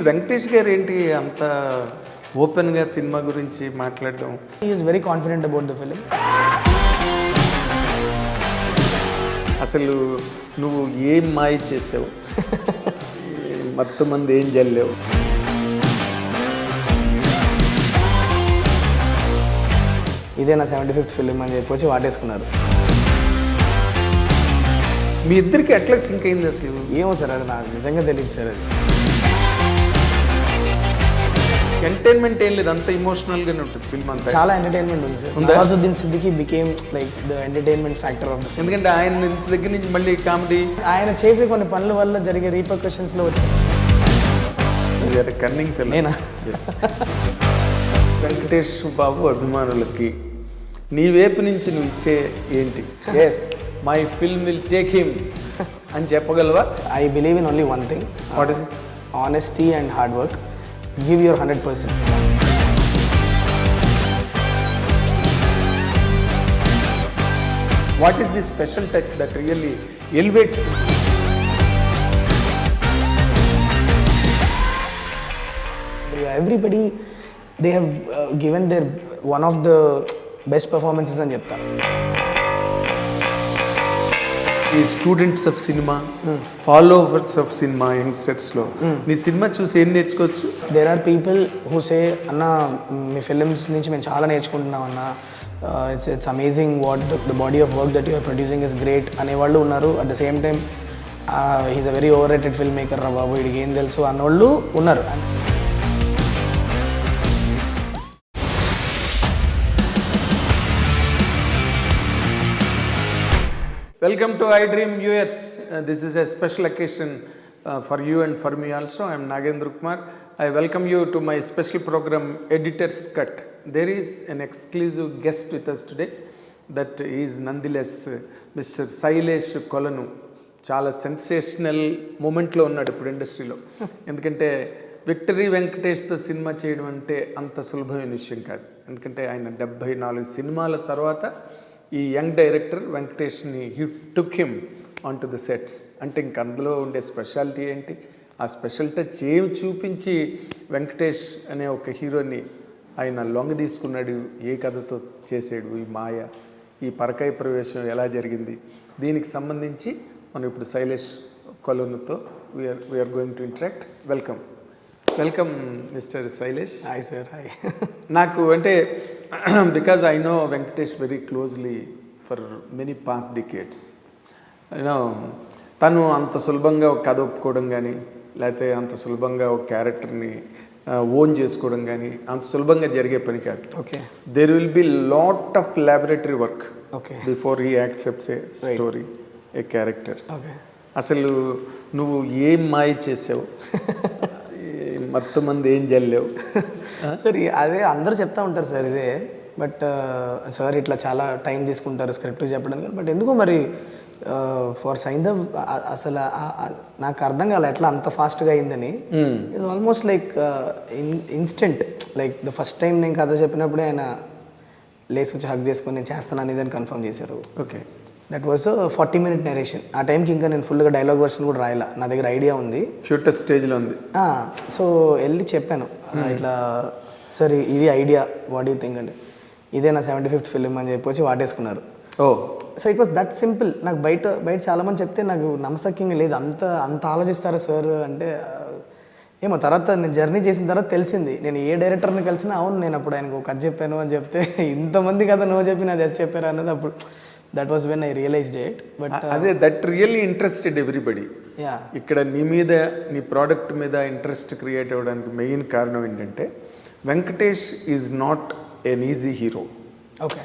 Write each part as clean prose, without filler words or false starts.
వెంకటేష్ గారు ఏంటి అంత ఓపెన్గా సినిమా గురించి మాట్లాడడం? He is very confident about the film. అసలు నువ్వు ఏం మాయ చేసావు, మొత్తం మంది ఏం జల్లేవు? ఇదే నా 75th ఫిలిం అని చెప్పి వచ్చి వాటేసుకున్నారు. మీ ఇద్దరికి ఎట్లా సింక్ అయింది అసలు? ఏమో సార్, అది నాకు నిజంగా తెలియదు సార్. అది ఎంటర్టైన్మెంట్ ఏం లేదు, అంత ఇమోషనల్గానే ఉంటుంది ఫిల్మ్ అంతా. చాలా ఎంటర్టైన్మెంట్ ఉంది sir. Nawazuddin Siddiqui became like the entertainment factor of the film. ఎందుకంటే ఆయన దగ్గర నుంచి మళ్ళీ కామెడీ, ఆయన చేసే కొన్ని పనుల వల్ల జరిగే రీపర్కషన్స్లో కన్నింగ్ ఫిల్మ్. నేనా? వెంకటేష్ బాబు అభిమానులకి నీ వైపు నుంచి నువ్వు ఇచ్చే ఏంటి? Yes, my film will take him అని చెప్పగలవా? I believe in only one thing. What is it? Honesty and hard work. Give your 100%. What is the special touch that really elevates? Everybody, they have given their one of the best performances అని చెప్తాను. ఈ students of cinema, followers of cinema, యంగ్స్టర్స్లో నీ cinema చూసి ఏం నేర్చుకోవచ్చు? There are people who say అన్న మీ ఫిలిమ్స్ నుంచి మేము చాలా నేర్చుకుంటున్నాం అన్న, it's amazing what the body of work that you're producing is great అనేవాళ్ళు ఉన్నారు. At the same time he's a very over rated film maker రా బాబు, వీడికి ఏం తెలుసు అన్నోళ్ళు ఉన్నారు. Welcome to iDream viewers. This is a special occasion for you and for me also. I am Nagendra. I welcome you to my special program Editor's Cut. There is an exclusive guest with us today. That is nonetheless Mr. Sailesh Kolanu. చాలా sensational మూమెంట్లో ఉన్నాడు ఇప్పుడు ఇండస్ట్రీలో. ఎందుకంటే victory వెంకటేష్తో cinema చేయడం అంటే అంత సులభమైన విషయం కాదు. ఎందుకంటే ఆయన 74 సినిమాల తర్వాత ఈ యంగ్ డైరెక్టర్ వెంకటేష్ని he took him on to the sets. అంటే ఇంక అందులో ఉండే స్పెషాలిటీ ఏంటి, ఆ స్పెషల్ టచ్ ఏం చూపించి వెంకటేష్ అనే ఒక హీరోని ఆయన లొంగ తీసుకున్నాడు, ఏ కథతో చేసాడు, ఈ మాయ, ఈ పరకాయ ప్రవేశం ఎలా జరిగింది, దీనికి సంబంధించి మనం ఇప్పుడు శైలేష్ కొలనుతో we're going to interact. Welcome mister Shailesh. Hi sir. Hi. నాకు అంటే because I know Venkatesh very closely for many past decades. You know తను అంత సులభంగా ఒక కథ ఒప్పుకోవడం కానీ, లేకపోతే అంత సులభంగా ఒక క్యారెక్టర్ని ఓన్ చేసుకోవడం కానీ అంత సులభంగా జరిగే పని కాదు. Okay. There will be lot of laboratory work okay before he accepts a story, a character. Okay. అసలు నువ్వు ఏం మాయ చేసావు, మొత్తం మంది ఏం జల్లేవు? సార్ అదే అందరూ చెప్తా ఉంటారు సార్ ఇదే, బట్ సార్ ఇట్లా చాలా టైం తీసుకుంటారు స్క్రిప్ట్ చెప్పడానికి. బట్ ఎందుకో మరి ఫర్ సైంధవ్ అసలు నాకు అర్థం కాలే ఎట్లా అంత ఫాస్ట్గా అయిందని. It's almost like instant. Like the first time నేను కథ చెప్పినప్పుడే ఆయన లేసి వచ్చి హక్ చేసుకొని నేను చేస్తాను ఇదని కన్ఫర్మ్ చేశారు. Okay. That was 40-minute narration. ఆ టైంకి ఇంకా నేను ఫుల్గా డైలాగ్ వర్షన్ కూడా రాయలా, నా దగ్గర ఐడియా ఉంది, ఫ్యూచర్ స్టేజ్లో ఉంది. సో వెళ్ళి చెప్పాను ఇట్లా సార్ ఇది ఐడియా, వాట్ యూ థింక్ అంటే ఇదే నా 75th ఫిలిం అని చెప్పి వచ్చి వాటేసుకున్నారు. Oh, so it was that simple. నాకు బయట చాలామంది చెప్తే నాకు నమ్మసక్యంగా లేదు, అంత ఆలోచిస్తారా సార్ అంటే. ఏమో తర్వాత నేను జర్నీ చేసిన తర్వాత తెలిసింది, నేను ఏ డైరెక్టర్ని కలిసినా అవును నేను అప్పుడు ఆయనకు ఒక కథ చెప్పాను అని చెప్తే ఇంతమంది కదా నువ్వు చెప్పిన అది చెప్పారు అన్నది అప్పుడు that was when I realised it. But అదే that really interested everybody. Yeah, ఇక్కడ నీ మీద, నీ ప్రోడక్ట్ మీద ఇంట్రెస్ట్ క్రియేట్ అవ్వడానికి మెయిన్ కారణం ఏంటంటే Venkatesh is not an easy hero. Okay.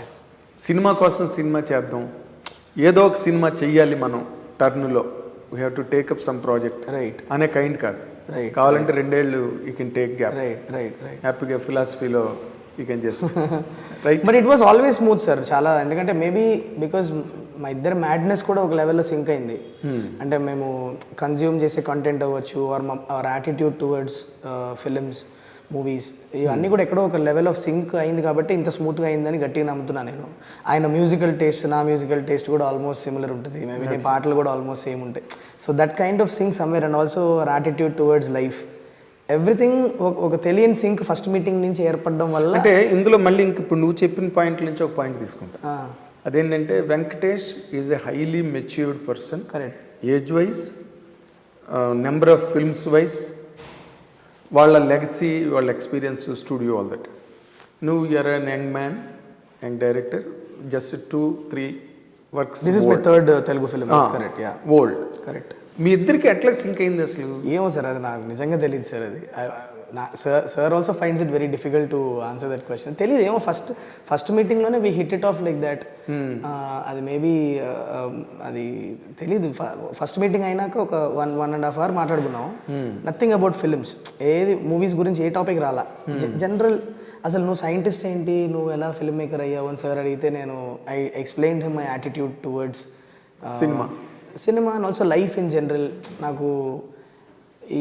Cinema కోసం సినిమా చేద్దాం, ఏదో ఒక సినిమా చెయ్యాలి మనం టర్న్లో, we have to take up some project right అనే కైండ్ కాదు. రైట్. కావాలంటే 2 ఏళ్ళు you can take gap. Right right right. హ్యాపీగా ఫిలాసఫీలో you can just right. But it was always smooth sir చాలా. ఎందుకంటే మేబీ బికాజ్ మా ఇద్దరు మ్యాడ్నెస్ కూడా ఒక లెవెల్లో సింక్ అయింది. అంటే మేము కన్జ్యూమ్ చేసే కంటెంట్ అవ్వచ్చు, hour attitude towards films, movies ఇవన్నీ కూడా ఎక్కడో ఒక లెవెల్ ఆఫ్ సింక్ అయింది కాబట్టి ఇంత స్మూత్గా అయిందని గట్టిగా నమ్ముతున్నాను నేను. ఆయన మ్యూజికల్ టేస్ట్ నా మ్యూజికల్ టేస్ట్ కూడా ఆల్మోస్ట్ సిమిలర్ ఉంటుంది, మేబీ పాటలు కూడా ఆల్మోస్ట్ సేమ్ ఉంటాయి. So that kind of sync somewhere and also our attitude towards life, everything ఒక తెలియని సింక్ ఫస్ట్ మీటింగ్ నుంచి ఏర్పడడం వల్ల. అంటే ఇందులో మళ్ళీ ఇంక ఇప్పుడు నువ్వు చెప్పిన పాయింట్ నుంచి ఒక పాయింట్ తీసుకుంటా, అదేంటంటే Venkatesh is a highly matured person. Correct. Age wise, number of films wise, వాళ్ళ లెగసీ, వాళ్ళ ఎక్స్పీరియన్స్, స్టూడియో, ఆల్ దట్. నువ్వు you're an young man, young director, just 2-3 works. This is my third Telugu film. Correct. Yeah, old. Correct. మీ ఇద్దరికి ఎట్లా sync అయింది అసలు? ఏమో sir, అది నాకు నిజంగా తెలియదు సార్. అది sir also finds it very difficult to answer that question. తెలియదు, ఏమో ఫస్ట్ మీటింగ్లోనే we hit it off like that. అది మేబీ అది తెలీదు. ఫస్ట్ మీటింగ్ అయినాక ఒక 1.5 hour మాట్లాడుకున్నాం. నథింగ్ అబౌట్ ఫిల్మ్స్, ఏది మూవీస్ గురించి ఏ టాపిక్ రాలా. జనరల్, అసలు నువ్వు సైంటిస్ట్ ఏంటి, నువ్వు ఎలా ఫిల్మ్ మేకర్ అయ్యావు అని సార్ అడిగితే నేను I explained him my attitude towards cinema and also life in general. నాకు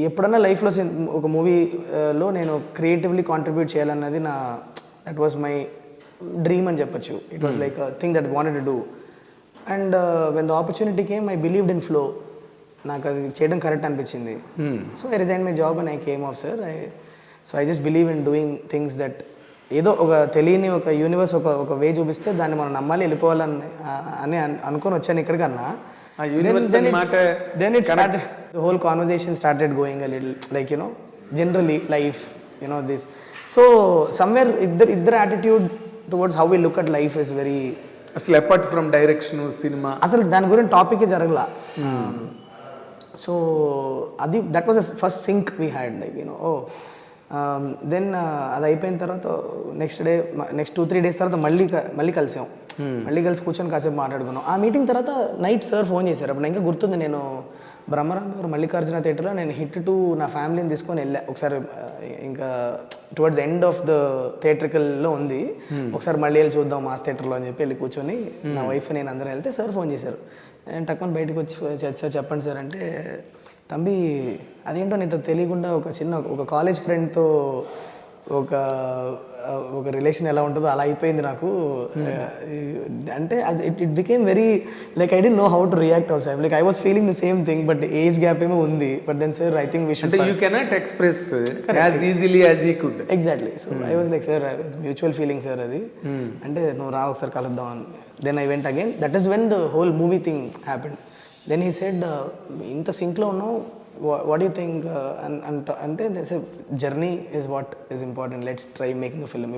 ఎప్పుడన్నా లైఫ్లో ఒక మూవీలో నేను క్రియేటివ్లీ కాంట్రిబ్యూట్ చేయాలన్నది దట్ వాజ్ మై డ్రీమ్ అని చెప్పొచ్చు. It was like thing that wanted to do. And when the opportunity came I believed in flow. నాకు అది చేయడం కరెక్ట్ అనిపించింది. So I resign my job and I came of sir. So I just believe in doing things that ఏదో ఒక తెలియని ఒక universe ఒక వే చూపిస్తే దాన్ని మనం నమ్మాలి, వెళ్ళిపోవాలని అని అనుకొని వచ్చాను ఇక్కడికన్నా. Then it started, the whole conversation started going a little like, generally life, this. So somewhere idhar attitude towards how we look at life is very. అసలు అపార్ట్ ఫ్రమ్ డైరెక్షన్, సినిమా, అసలు దాని గురించి టాపిక్ జరగలా. So అది that was the first sync we had, like then అది అయిపోయిన తర్వాత next 2-3 days తర్వాత మళ్ళీ కలిసాం. మళ్ళీ కలిసి కూర్చొని కాసేపు మాట్లాడుకున్నాం. ఆ మీటింగ్ తర్వాత నైట్ సార్ ఫోన్ చేశారు. అప్పుడు ఇంకా గుర్తుంది, నేను బ్రహ్మరామ్ గారు మల్లికార్జున థియేటర్లో నేను హిట్ 2 నా ఫ్యామిలీని తీసుకొని వెళ్ళా ఒకసారి. ఇంకా టువర్డ్స్ ఎండ్ ఆఫ్ ద థియేట్రికల్లో ఉంది, ఒకసారి మళ్ళీ వెళ్ళి చూద్దాం మాస్ థియేటర్లో అని చెప్పి వెళ్ళి కూర్చొని నా వైఫ్ నేను అందరం వెళ్తే సార్ ఫోన్ చేశారు. నేను టక్కున బయటకు వచ్చి సార్ చెప్పండి సార్ అంటే, తంబి అదేంటో నీతో తెలియకుండా ఒక కాలేజ్ ఫ్రెండ్తో ఒక రిలేషన్ ఎలా ఉంటుందో అలా అయిపోయింది నాకు అంటే. It became very like I don't know how to react also. Like I was feeling the same thing, but age gap ఏమో ఉంది. But then sir I think we should, you cannot express as easily as he could. Exactly. So I was like sir mutual feeling sir అది. అంటే నువ్వు రా ఒకసారి కలుద్దాం అని. Then I went again. That is when the whole movie thing happened. Then he said, ఇంత సింక్లో ఉన్నావు, what do you think? Ante they say journey is what is important, let's try making a film.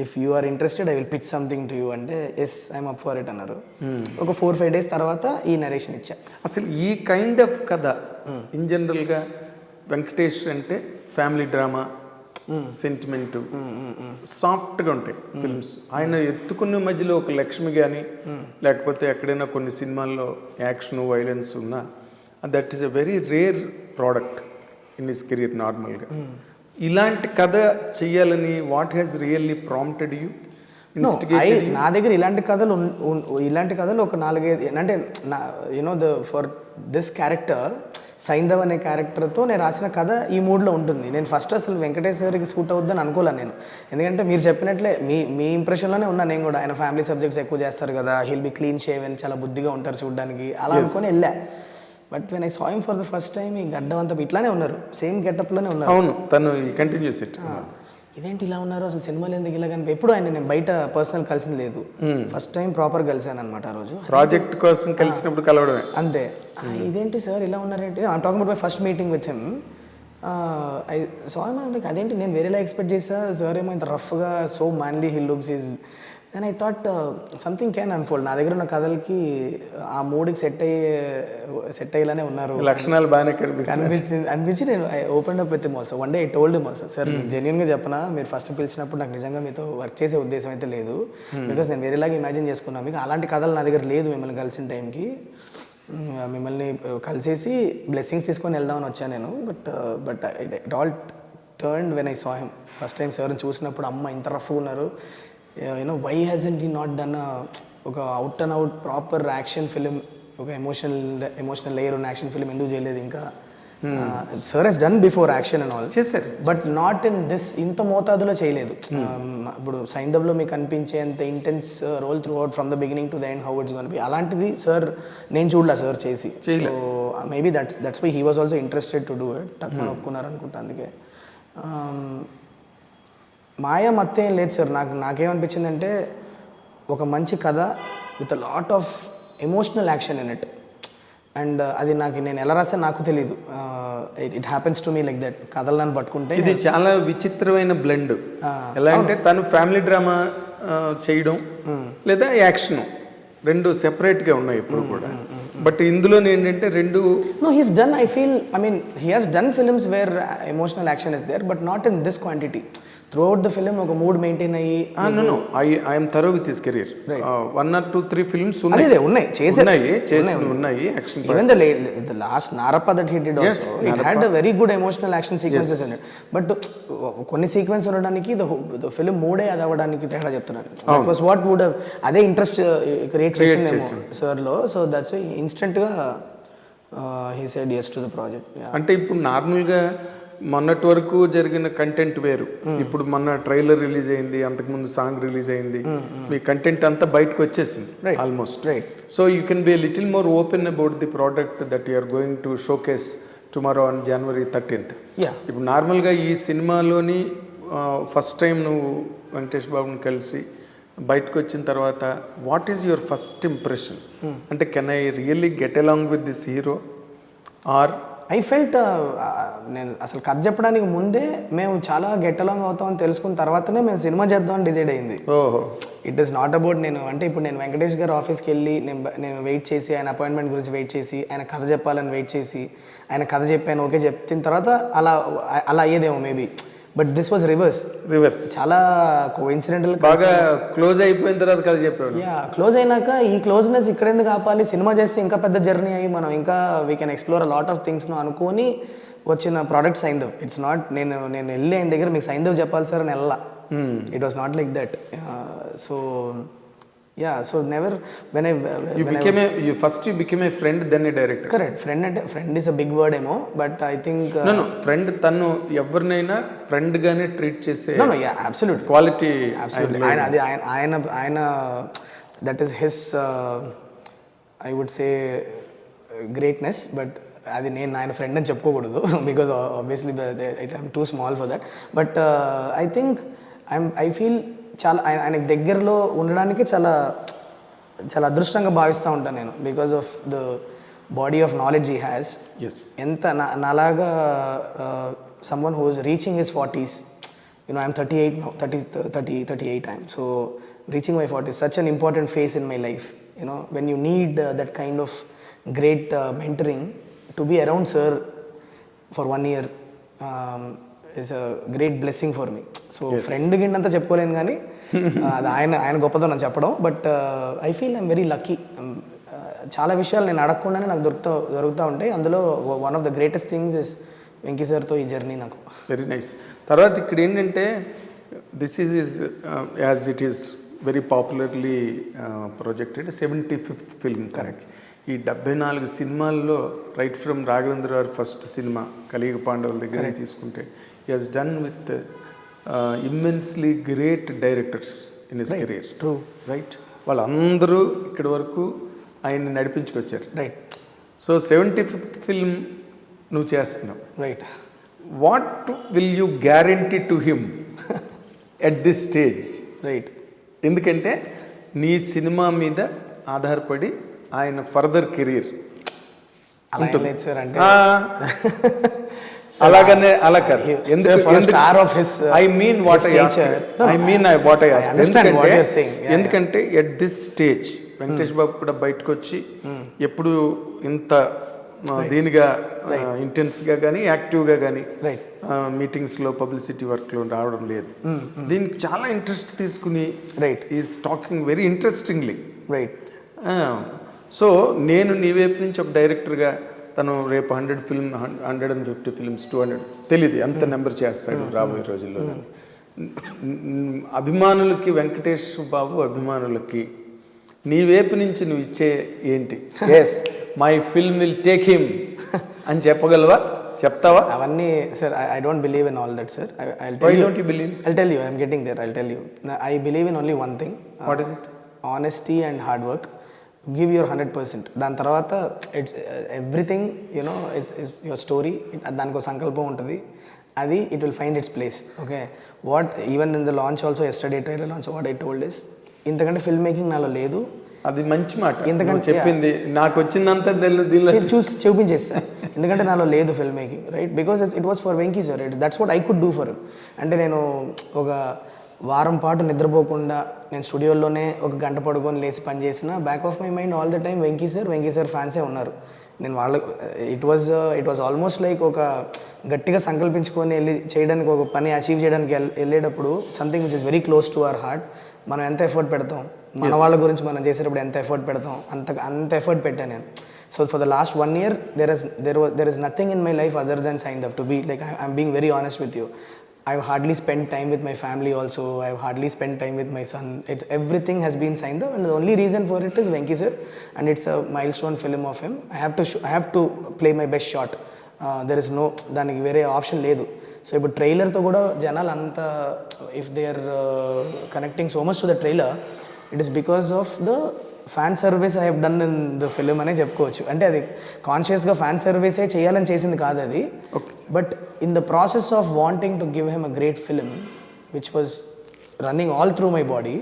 If you are interested, I will pitch something to you అంటే yes, I'm up for it అన్నారు. ఒక 4-5 days తర్వాత ఈ narration ఇచ్చా. అసలు ఈ kind of కథ in జనరల్గా వెంకటేష్ అంటే ఫ్యామిలీ డ్రామా, సెంటిమెంట్, సాఫ్ట్గా ఉంటాయి ఫిల్మ్స్. ఆయన ఎత్తుకున్న మధ్యలో ఒక లక్ష్మి కానీ, లేకపోతే ఎక్కడైనా కొన్ని సినిమాల్లో యాక్షన్, వైలెన్స్ ఉన్నా, that is a very rare product in his career నార్మల్గా. ఇలాంటి కథ చెయ్యాలని what has really prompted you? నా దగ్గర ఇలాంటి కథలు ఒక 4-5 అంటే ఫర్ దిస్ క్యారెక్టర్ సైంధవ్ అనే క్యారెక్టర్తో నేను రాసిన కథ ఈ మూడ్లో ఉంటుంది. నేను ఫస్ట్ అసలు వెంకటేశ్వరికి సూట్ అవుద్దని అనుకోలేను నేను. ఎందుకంటే మీరు చెప్పినట్లే మీ ఇంప్రెషన్లోనే ఉన్నా నేను కూడా. ఆయన ఫ్యామిలీ సబ్జెక్ట్స్ ఎక్కువ చేస్తారు కదా, హీల్ బి క్లీన్ షేవెన్, చాలా బుద్ధిగా ఉంటారు చూడడానికి, అలా అనుకొని వెళ్ళా. But when I saw him for the first time, ఈ గడ్డం అంతా ఇట్లానే ఉన్నారు, సేమ్ గెటప్లోనే ఉన్నారు. అవును, తను కంటిన్యూస్ ఇట్. ఇదేంటి ఇలా ఉన్నారు, అసలు సినిమాలు ఎందుకు ఇలా కనిపి. ఎప్పుడు ఆయన నేను బయట పర్సనల్ కలిసింది లేదు, ఫస్ట్ టైం ప్రాపర్ కలిసాను అనమాట ఆ రోజు. ప్రాజెక్ట్ కోసం కలిసినప్పుడు కలవడమే అంతే. ఇదేంటి సార్ ఇలా ఉన్నారేంటి, I'm talking about my first meeting with him. I saw him, like అదేంటి నేను వేరేలా ఎక్స్పెక్ట్ చేసా, సార్ ఏమో ఇంత రఫ్గా, so manly he looks is. Then I thought something can unfold. నా దగ్గర ఉన్న కథలకి ఆ మూడ్కి సెట్ అయ్యేలానే ఉన్నారు, లక్షణాలు బాగానే అనిపించి నేను I open up with him also. One day I told him also, sir జెన్యున్గా చెప్పనా, మీరు ఫస్ట్ పిలిచినప్పుడు నాకు నిజంగా మీతో వర్క్ చేసే ఉద్దేశం అయితే లేదు, బికాస్ నేను వేరేలాగా ఇమాజిన్ చేసుకున్నాను. మీకు అలాంటి కథలు నా దగ్గర లేదు. మిమ్మల్ని కలిసిన టైంకి మిమ్మల్ని కలిసేసి బ్లెస్సింగ్స్ తీసుకొని వెళ్దామని వచ్చాను నేను. But it all turned when I saw him first time. సార్ని చూసినప్పుడు అమ్మ ఇంత రఫ్గా ఉన్నారు, why hasn't he not done ఒక out and out proper action film, ఒక ఎమోషనల్ లేయర్ ఉన్న యాక్షన్ ఫిలిం ఎందుకు చేయలేదు ఇంకా sir he's done before action and all చేశారు, బట్ నాట్ ఇన్ దిస్, ఇంత మోతాదులో చేయలేదు. ఇప్పుడు సైంధవ్లో మీకు అనిపించేంత intense role throughout from the beginning to the end how it's gonna be, అలాంటిది సార్ నేను చూడలే సార్ చేసి. So maybe that's why he was also interested to do it. తక్కువ ఒప్పుకున్నారు అనుకుంటా. అందుకే మాయా మత్తేం లేదు సార్. నాకేమనిపించిందంటే ఒక మంచి కథ with a lot of emotional action in it. And అది నేను ఎలా రాసా నాకు తెలీదు. It happens to me like that. కథలు నన్ను పట్టుకుంటే ఇది చాలా విచిత్రమైన బ్లెండ్. ఎలా అంటే తను ఫ్యామిలీ డ్రామా చేయడం లేదా యాక్షన్ రెండు సెపరేట్గా ఉన్నాయి ఇప్పుడు కూడా. బట్ ఇందులో ఏంటంటే రెండు he's done, I feel, I mean he has done films where emotional action is there but not in this quantity. Throughout the film ఒక మూడ్ మెయింటైన్ అయ్యి I'm thorough with his career. 1 or 2-3 films ఉన్నాయి action. Even the last Narappa that he did also it had a very good emotional action sequences in it. But కొన్ని sequence ఉండడానికి the film మూడే అది అవ్వడానికి తేడా చెప్తున్నాను. That was what would అదే interest create చేసింది సార్ లో. సో దట్స్ వై ఇన్స్టెంట్ గా he said yes to the project. అంటే ఇప్పుడు నార్మల్గా మొన్నటి వరకు జరిగిన కంటెంట్ వేరు. ఇప్పుడు మొన్న ట్రైలర్ రిలీజ్ అయింది, అంతకుముందు సాంగ్ రిలీజ్ అయింది, మీ కంటెంట్ అంతా బయటకు వచ్చేసింది almost. So you can be little more open about the product that you are going to showcase tomorrow on January 13th. ఇప్పుడు నార్మల్గా ఈ సినిమాలోని ఫస్ట్ టైం నువ్వు వెంకటేష్ బాబుని కలిసి బయటకు వచ్చిన తర్వాత what is your first impression? అంటే can I really get along with this hero or I felt, నేను అసలు కథ చెప్పడానికి ముందే మేము చాలా గెట్ అలాంగ్ అవుతామని తెలుసుకున్న తర్వాతనే మేము సినిమా చేద్దామని డిసైడ్ అయింది. ఇట్ ఈస్ నాట్ అబౌట్ ఇప్పుడు నేను వెంకటేష్ గారు ఆఫీస్కి వెళ్ళి నేను వెయిట్ చేసి ఆయన అపాయింట్మెంట్ గురించి వెయిట్ చేసి ఆయన కథ చెప్పాలని వెయిట్ చేసి ఆయన కథ చెప్పాను ఓకే చెప్పిన తర్వాత అలా అయ్యేదేమో maybe. But this was reverse. చాలా కోఇన్సిడెంటల్. బాగా క్లోజ్ అయిపోయిన తర్వాత కథ చెప్పాను. క్లోజ్ అయినాక ఈ క్లోజ్నెస్ ఇక్కడ ఎందుకు ఆపాలి, సినిమా చేస్తే ఇంకా పెద్ద జర్నీ అయ్యి మనం ఇంకా we can explore a lot of things అనుకొని వచ్చిన ప్రోడక్ట్ సైంధవ్. ఇట్స్ నాట్ నేను వెళ్ళి ఆయన దగ్గర మీకు సైంధవ్ చెప్పాలి సార్ అని వెళ్ళా. It was not like that. So so never when I first you became a friend then a director. Correct. Friend is a big word emo, but I think no friend tanu evarnaina friend gaane treat chese absolutely quality. Absolutely. Ayana that is his I would say greatness, but అది నేను ఆయన friend అని చెప్పుకోకూడదు because obviously I'm too small for that. But I think I feel చాలా ఆయనకి దగ్గరలో ఉండడానికి చాలా చాలా అదృష్టంగా భావిస్తూ ఉంటాను నేను, because of the body of knowledge he has. ఎంత నాలాగా someone who is reaching his 40s, I'm 38 now, 38 I'm so reaching my 40s, such an important phase in my life. When you need that kind of great mentoring, to be around sir for 1 year is a great blessing for me. So friend గిండంతా చెప్పుకోలేను కానీ అది ఆయన గొప్పతనం చెప్పడం. But I feel I'm very lucky. చాలా విషయాలు నేను అడగకుండానే నాకు దొరుకుతూ ఉంటాయి. అందులో one of the greatest things is Venky సార్తో ఈ జర్నీ నాకు. Very nice. తర్వాత ఇక్కడ ఏంటంటే this is as it is very popularly projected 75th film. Correct. ఈ 74 సినిమాల్లో రైట్ ఫ్రమ్ రాఘవేంద్ర గారి ఫస్ట్ సినిమా కలియుగ పాండవుల దగ్గర తీసుకుంటే he has done with immensely great directors in his career. True. Right? వాళ్ళందరూ ఇక్కడి వరకు ఆయన్ని నడిపించుకొచ్చారు. రైట్. సో 75th ఫిల్మ్ నువ్వు చేస్తున్నావు. Right. What will you guarantee to him at this stage? Right. ఎందుకంటే నీ సినిమా మీద ఆధారపడి ఆయన ఫర్దర్ కెరీర్ ఉంటుంది సార్. అంటే అలాగనే అలా కాదు. ఎందుకంటే ఎట్ దిస్ స్టేజ్ వెంకటేష్ బాబు కూడా బయటకు వచ్చి ఎప్పుడు ఇంత దీనిగా ఇంటెన్స్గా కానీ యాక్టివ్గా కానీ మీటింగ్స్లో పబ్లిసిటీ వర్క్లో రావడం లేదు. దీనికి చాలా ఇంట్రెస్ట్ తీసుకుని is talking very interestingly. Right. So నేను నీ వైపు నుంచి ఒక డైరెక్టర్గా తను రేపు 100 ఫిల్మ్ 150 ఫిల్మ్స్ 200 తెలియదు ఎంత నెంబర్ చేస్తాడు రాబోయే రోజుల్లో. అభిమానులకి వెంకటేష్ బాబు అభిమానులకి నీ వైపు నుంచి నువ్వు ఇచ్చే ఏంటి? Yes my film will take him అని చెప్పగలవా? చెప్తావా? అవన్నీ sir I don't believe in all that sir. Why don't you believe? I'll tell you, I'm getting there. I'll tell you. I believe in only one thing. What is it? Honesty and hard work. Give your 100%. దాని తర్వాత it's everything you know is your story. దానికి ఒక సంకల్పం ఉంటుంది, అది it will find its place. Okay, what even in the launch also yesterday trailer launch what I told is, ఇంతకంటే film making నాలో లేదు. అది మంచి మాట. ఎందుకంటే చెప్పింది నాకు వచ్చిందంతా చూసి చూపించేస్తా. ఎందుకంటే నాలో లేదు film making, right? Because it was for Venky sir. That's what I could do for. అంటే నేను ఒక వారం పాటు నిద్రపోకుండా నేను స్టూడియోలోనే ఒక గంట పడుకొని లేచి పని చేసిన, back of my mind all the time Venky sir ఫ్యాన్సే ఉన్నారు. నేను వాళ్ళ ఇట్ వాజ్ ఆల్మోస్ట్ లైక్ ఒక గట్టిగా సంకల్పించుకొని వెళ్ళి చేయడానికి, ఒక పని అచీవ్ చేయడానికి వెళ్ళేటప్పుడు something which is very close to our heart. మనం ఎంత ఎఫర్ట్ పెడతాం, మన వాళ్ళ గురించి మనం చేసేటప్పుడు ఎంత ఎఫర్ట్ పెడతాం, అంత ఎఫర్ట్ పెట్టాను నేను. So for the last 1 year there is nothing in my life other than Saindhav, to be like I'm being very honest with you. I've hardly spent time with my family also. I've hardly spent time with my son. Everything has been Saindhav, and the only reason for it is Venky sir, and it's a milestone film of him. I have to play my best shot. There is no దానికి వేరే option లేదు. So ఇప్పుడు ట్రైలర్తో కూడా జనాలు అంత if they are connecting so much to the trailer, it is because of the fan service I have done in the film అనే చెప్పుకోవచ్చు. అంటే అది కాన్షియస్గా ఫ్యాన్ సర్వీసే చేయాలని చేసింది కాదు అది, but in the process of wanting to give him a great film which was running all through my body,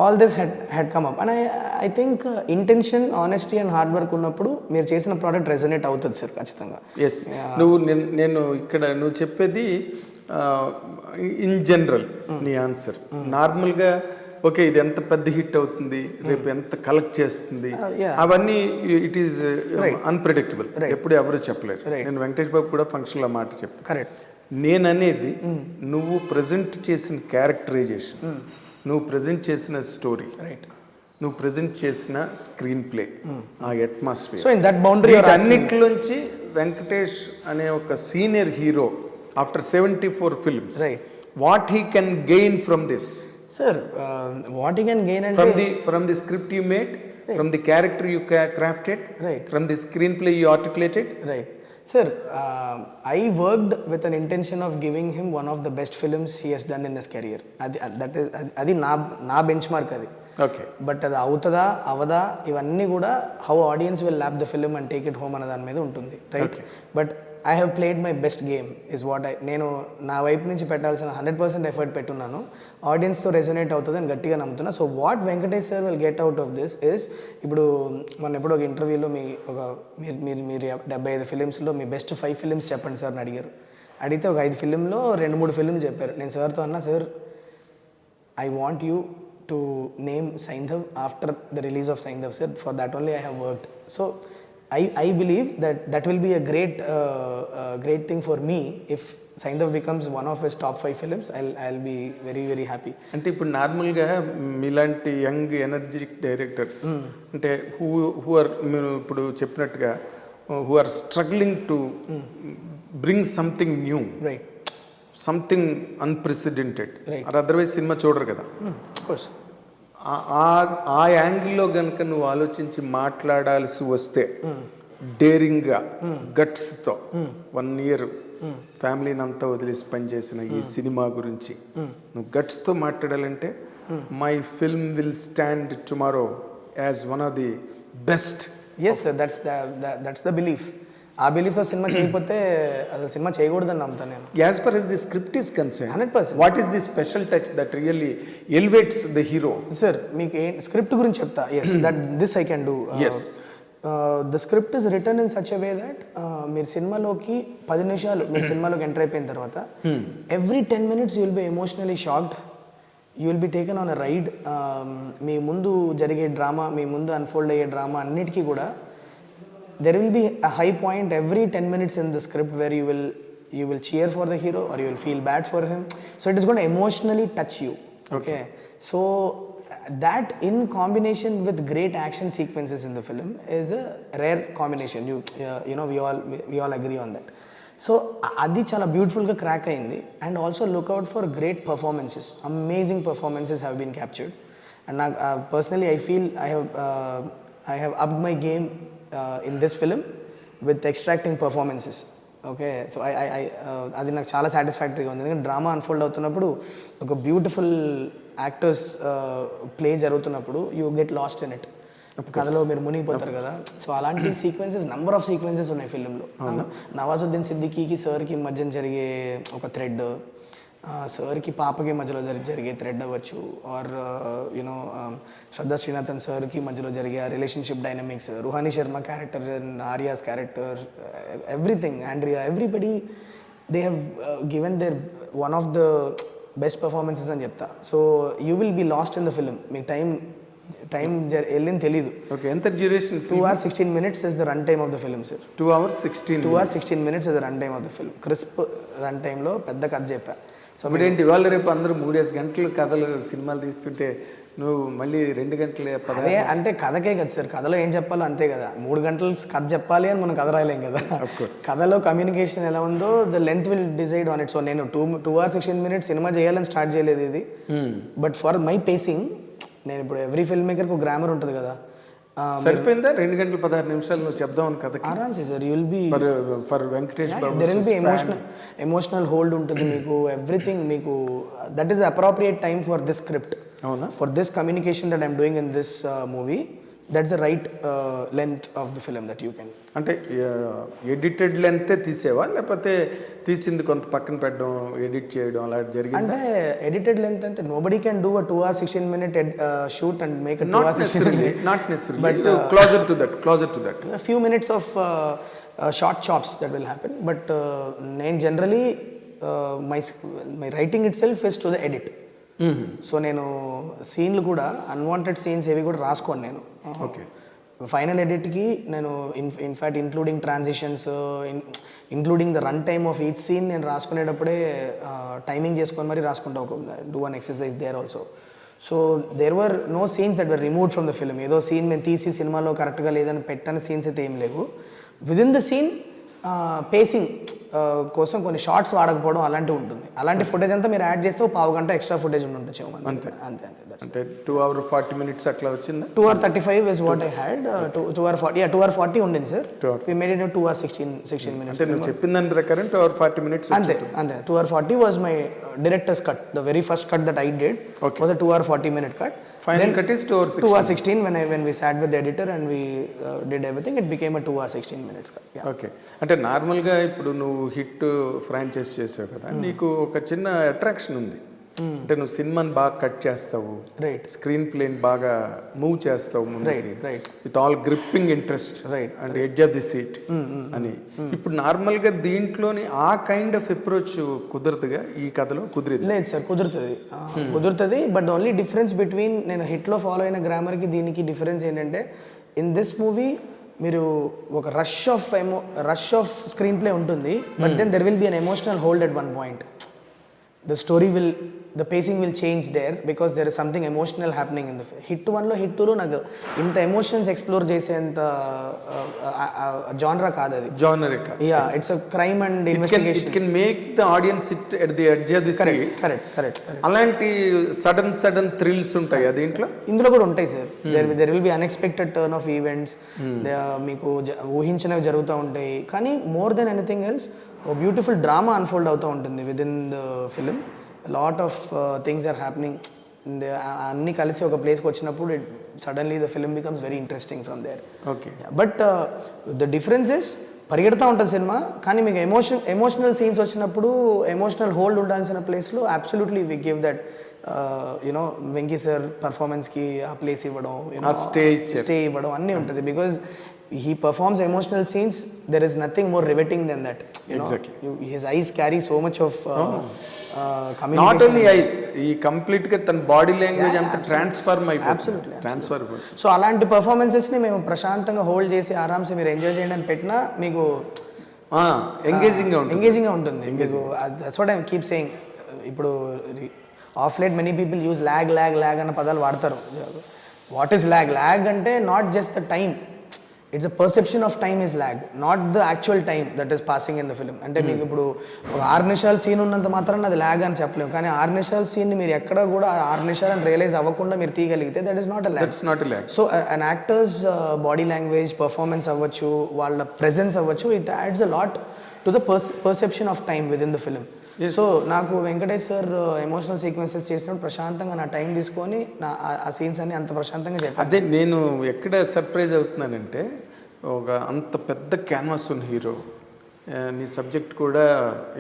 all this had come up. And I think intention, honesty and hard work ఉన్నప్పుడు మీరు చేసిన product resonate అవుతుంది sir ఖచ్చితంగా. Yes, నేను ఇక్కడ నువ్వు చెప్పేది in general నీ ఆన్సర్. నార్మల్గా ఓకే ఇది ఎంత పెద్ద హిట్ అవుతుంది, రేపు ఎంత కలెక్ట్ చేస్తుంది, అవన్నీ ఇట్ ఈస్ అన్ప్రెడిక్టబుల్, ఎప్పుడు ఎవరు చెప్పలేరు. నేను వెంకటేష్ బాబు కూడా ఫంక్షన్లో మాట చెప్పు. కరెక్ట్. నేననేది నువ్వు ప్రజెంట్ చేసిన క్యారెక్టరైజేషన్, నువ్వు ప్రజెంట్ చేసిన స్టోరీ, నువ్వు ప్రజెంట్ చేసిన స్క్రీన్ ప్లే, ఆ atmosphere, so in that boundary అన్నిట్లోంచి వెంకటేష్ అనే ఒక senior hero after 74 films, what he can gain from this? Sir, what he can gain and from the script you made, from the character you crafted, from the screenplay you articulated. Right. Sir, I worked with an intention of giving him one of the best films he has done in his career. Adi na benchmark adi. Okay. But అది అవుతుందా అవదా ఇవన్నీ కూడా how audience will lap the film and take it home అనే దాని మీద ఉంటుంది, right? But I have played my best game is what నేను నా వైపు నుంచి పెట్టాల్సిన 100% ఎఫర్ట్ పెట్టున్నాను. ఆడియన్స్తో రెజొనేట్ అవుతుంది అని గట్టిగా నమ్ముతున్నా. So what Venkatesh sir will get out of this is, ఇప్పుడు మన ఎప్పుడు ఒక ఇంటర్వ్యూలో మీరు 75 ఫిలిమ్స్లో మీ బెస్ట్ 5 films చెప్పండి సార్ అని అడిగితే ఒక 5 filmలో 2-3 films చెప్పారు. నేను సార్తో అన్నా, sir I want you to name Saindhav after the release of Saindhav sir. For that only I have worked. So I believe that will be a great thing for me if Saindhav becomes one of his top 5 films. I'll be very very happy. అంటే ఇప్పుడు నార్మల్గా మీలాంటి young energetic directors అంటే who are మీరు ఇప్పుడు చెప్పినట్టుగా who are struggling to bring something new, right, something unprecedented, otherwise cinema చూడరు కదా. ఆ యాంగిల్లో కనుక నువ్వు ఆలోచించి మాట్లాడాల్సి వస్తే డేరింగ్గా గట్స్తో 1 year ఫ్యామిలీని అంతా వదిలేసి పనిచేసిన ఈ సినిమా గురించి నువ్వు గట్స్తో మాట్లాడాలంటే my film will stand tomorrow as one of the best. Yes sir, that's the belief. ఆ బిలీఫ్తో సినిమా చేయకపోతే అసలు సినిమా చేయకూడదని నమ్ముతాను నేను. As for as the script is concerned, 100%. what is the special touch that really elevates the hero? Sir మీకు script గురించి చెప్తా. Yes, this I can do. Yes, the script is written in such a way that మీరు సినిమాలోకి 10 నిమిషాలు మీరు సినిమాలోకి enter అయిపోయిన తర్వాత every 10 minutes you will be emotionally shocked, you will be taken on a ride. మీ ముందు జరిగే డ్రామా, మీ ముందు అన్ఫోల్డ్ అయ్యే డ్రామా అన్నిటికీ కూడా there will be a high point every 10 minutes in the script where you will cheer for the hero or you will feel bad for him. So it is going to emotionally touch you. Okay. So that in combination with great action sequences in the film is a rare combination. You know we all agree on that. So adi chala beautiful ga crack ayindi. And also look out for great performances. Amazing performances have been captured. And personally I feel I have upped my game in this film with extracting performances. Okay. So అది నాకు చాలా సాటిస్ఫాక్టరీగా ఉంది. ఎందుకంటే drama unfold అవుతున్నప్పుడు ఒక beautiful actors play జరుగుతున్నప్పుడు you get lost in it. కథలో మీరు మునిగిపోతారు కదా. సో అలాంటి సీక్వెన్సెస్, నంబర్ ఆఫ్ సీక్వెన్సెస్ ఉన్నాయి ఫిల్మ్లో. నవాజుద్దీన్ సిద్దికీకి సార్కి మధ్యన జరిగే ఒక థ్రెడ్, సార్కి పాపకి మధ్యలో జరిగే థ్రెడ్ అవ్వచ్చు, ఆర్ యూనో శ్రద్ధా శ్రీనాథన్ సార్కి మధ్యలో జరిగే relationship dynamics, Ruhani Sharma character and Arya's character, everything, Andrea, everybody they have given their one of the best performances అని చెప్తా. So you will be lost in the film. మీకు టైం వెళ్ళింది తెలీదు. ఓకే. ఎంత duration? 2 hours 16 minutes is the run time of the film, sir. 2 hours 16 2 hours 16 minutes is the run time of the film. Crisp run టైంలో పెద్ద కథ చెప్పా. So ఇప్పుడేంటి ఇవాళ రేపు అందరూ 3 గంటలు కథలు సినిమాలు తీస్తుంటే నువ్వు మళ్ళీ 2 గంటలే? అదే అంటే కథకే కదా సార్, కథలో ఏం చెప్పాలో అంతే కదా. 3 గంటలు కథ చెప్పాలి అని మనం కథ రాయలేం కదా. కథలో కమ్యూనికేషన్ ఎలా ఉందో the length will decide on it. So నేను 2 hours 16 minutes సినిమా చేయాలని స్టార్ట్ చేయలేదు ఇది. బట్ ఫర్ మై పేసింగ్, నేను ఇప్పుడు ఎవ్రీ ఫిల్మ్ మేకర్కి ఒక గ్రామర్ ఉంటుంది కదా. సరిపోయిందా 2 గంటల 16 నిమిషాలు నువ్వు చెప్దాం కదా? ఆరామ్సే sir. You will be for Venkatesh, there will be emotional hold ఉంటుంది మీకు, ఎవ్రీథింగ్ మీకు. That is appropriate time for this script, for this communication that I'm doing in this movie. That's the right length of the film that you can. అంటే edited లెంతే తీసేవా, లేకపోతే తీసింది కొంత పక్కన పెట్టడం, ఎడిట్ చేయడం అలా జరిగింది? అంటే ఎడిటెడ్ లెంత్ అంటే nobody can do a 2 hours 16 minute shoot and make a 2 hours 16 minute. Not necessarily, but closer to that. A few minutes of short chops that will happen. But నేను generally my writing itself is to the edit. So నేను సీన్లు కూడా unwanted scenes ఏవి కూడా రాసుకోను నేను. Okay. Final ఎడిట్కి నేను in fact including transitions, including the run time of each scene నేను రాసుకునేటప్పుడే టైమింగ్ చేసుకొని మరీ రాసుకుంటా. ఒక do an exercise there also. So there were no scenes that were removed from the film. ఏదో సీన్ మేము తీసి సినిమాలో కరెక్ట్గా లేదని పెట్టని సీన్స్ అయితే ఏం లేవు. విదిన్ ద సీన్ పేసింగ్ కోసం కొన్ని షార్ట్స్ వాడకపోవడం అలాంటివి ఉంటుంది. అలాంటి ఫుటేజ్ అంతా మీరు యాడ్ చేస్తే 1/2 గంట ఎక్స్ట్రా ఫుటేజ్ ఉండొచ్చు. అంతే అంతే అంతే. అంటే 2 hours 40 minutes అట్లా వచ్చిందా? 2 hours 35 is what I had. 2 hours 40, yeah, 2 hours 40 ఉండింది sir. We made it in 2 hours 16 minutes. అంటే నువ్వు చెప్పిన దాని ప్రకారం 2 hours 40 minutes అంతే అంతే. 2 hours 40 was my director's cut. The very first cut that I did was a 2 hours 40 minute cut. Final cut is 2 hours 16. 2 hours 16 when we sat with the editor and we did everything, it became a 2 hours 16 minutes cut. Yeah. Okay. అంటే నార్మల్గా ఇప్పుడు నువ్వు hit franchise చేసావు కదా, నీకు ఒక చిన్న attraction ఉంది. అంటే నువ్వు సినిమాని బాగా కట్ చేస్తావు, రైట్, స్క్రీన్ ప్లేని బాగా మూవ్ చేస్తావు ముందుకి, right, with all gripping interest, right, and edge of the seat అని. ఇప్పుడు నార్మల్గా దీంట్లోని ఆ కైండ్ ఆఫ్ అప్రోచ్ కుదరదుగా, ఈ కథలో కుదిరింది? లేదు సార్, కుదురుతుంది. బట్ ఓన్లీ డిఫరెన్స్ బిట్వీన్ నేను హిట్లో ఫాలో అయిన గ్రామర్కి దీనికి డిఫరెన్స్ ఏంటంటే, ఇన్ దిస్ మూవీ మీరు ఒక రష్ ఆఫ్ స్క్రీన్ ప్లే ఉంటుంది, but then there will be an emotional hold at one point. The pacing will change there because there is something emotional happening in the hit 1లో hit 2లో నాకు ఇంత emotions explore చేసేంత జానరా కాదు అది. Yeah, it's a crime and investigation. It can make the audience sit at the edge of the seat. Correct. అలాంటి sudden thrills ఉంటాయి దీంట్లో. ఇందులో కూడా ఉంటాయి sir. There will be unexpected turn of events. మీకు ఊహించినవి జరుగుతూ ఉంటాయి. కానీ more than anything else a beautiful drama unfold అవుతూ ఉంటుంది within the film. Lot of things are happening. అన్నీ కలిసి ఒక ప్లేస్కి వచ్చినప్పుడు suddenly the film becomes very interesting from there. Okay. But the difference is పరిగెడతా ఉంటుంది సినిమా, కానీ మీకు ఎమోషనల్ సీన్స్ వచ్చినప్పుడు ఎమోషనల్ హోల్డ్ ఉండాల్సిన ప్లేస్లో absolutely we give that. You know Venky sir పర్ఫార్మెన్స్కి ఆ ప్లేస్ ఇవ్వడం, స్టే ఇవ్వడం అన్నీ ఉంటుంది. Because he performs emotional scenes, there is nothing more riveting than that, you know. Exactly. His eyes carry so much of communication. Not only eyes, he complete గా తన body language అంతా transform అయిపోతుంది. Absolutely. Transform. So అలాంటి performances ని మేము ప్రశాంతంగా hold చేసి ఆరామ్సే మీరు ఎంజాయ్ చేయండి అని పెట్టినా మీకు ఎంగేజింగ్ గా ఉంటుంది. That's what I keep saying. ఇప్పుడు of late many people use lag అన్న పదాలు వాడతారు. వాట్ ఈస్ ల్యాగ్ అంటే not just the time, it's a perception of time is lag, not the actual time that is passing in the film. అంటే మీకు ఇప్పుడు ఒక 6 నిమిషాల సీన్ ఉన్నంత మాత్రాన అది ల్యాగ్ అని చెప్పలేము. కానీ 6 నిమిషాల సీన్ని మీరు ఎక్కడ కూడా 6 నిమిషాలని రియలైజ్ అవ్వకుండా మీరు తీయగలిగితే that is not a lag. So an actors body language, performance అవ్వచ్చు, వాళ్ళ ప్రెజెన్స్ అవ్వచ్చు, it adds a lot to the perception of time with in the film. So నాకు వెంకటేష్ సార్ ఎమోషనల్ సీక్వెన్సెస్ చేసినప్పుడు ప్రశాంతంగా నా టైం తీసుకొని ఆ సీన్స్ అన్ని అంత ప్రశాంతంగా చెప్పాను. అదే నేను ఎక్కడ సర్ప్రైజ్ అవుతున్నానంటే, ఒక అంత పెద్ద క్యాన్వాస్ ఉన్న హీరో, నీ సబ్జెక్ట్ కూడా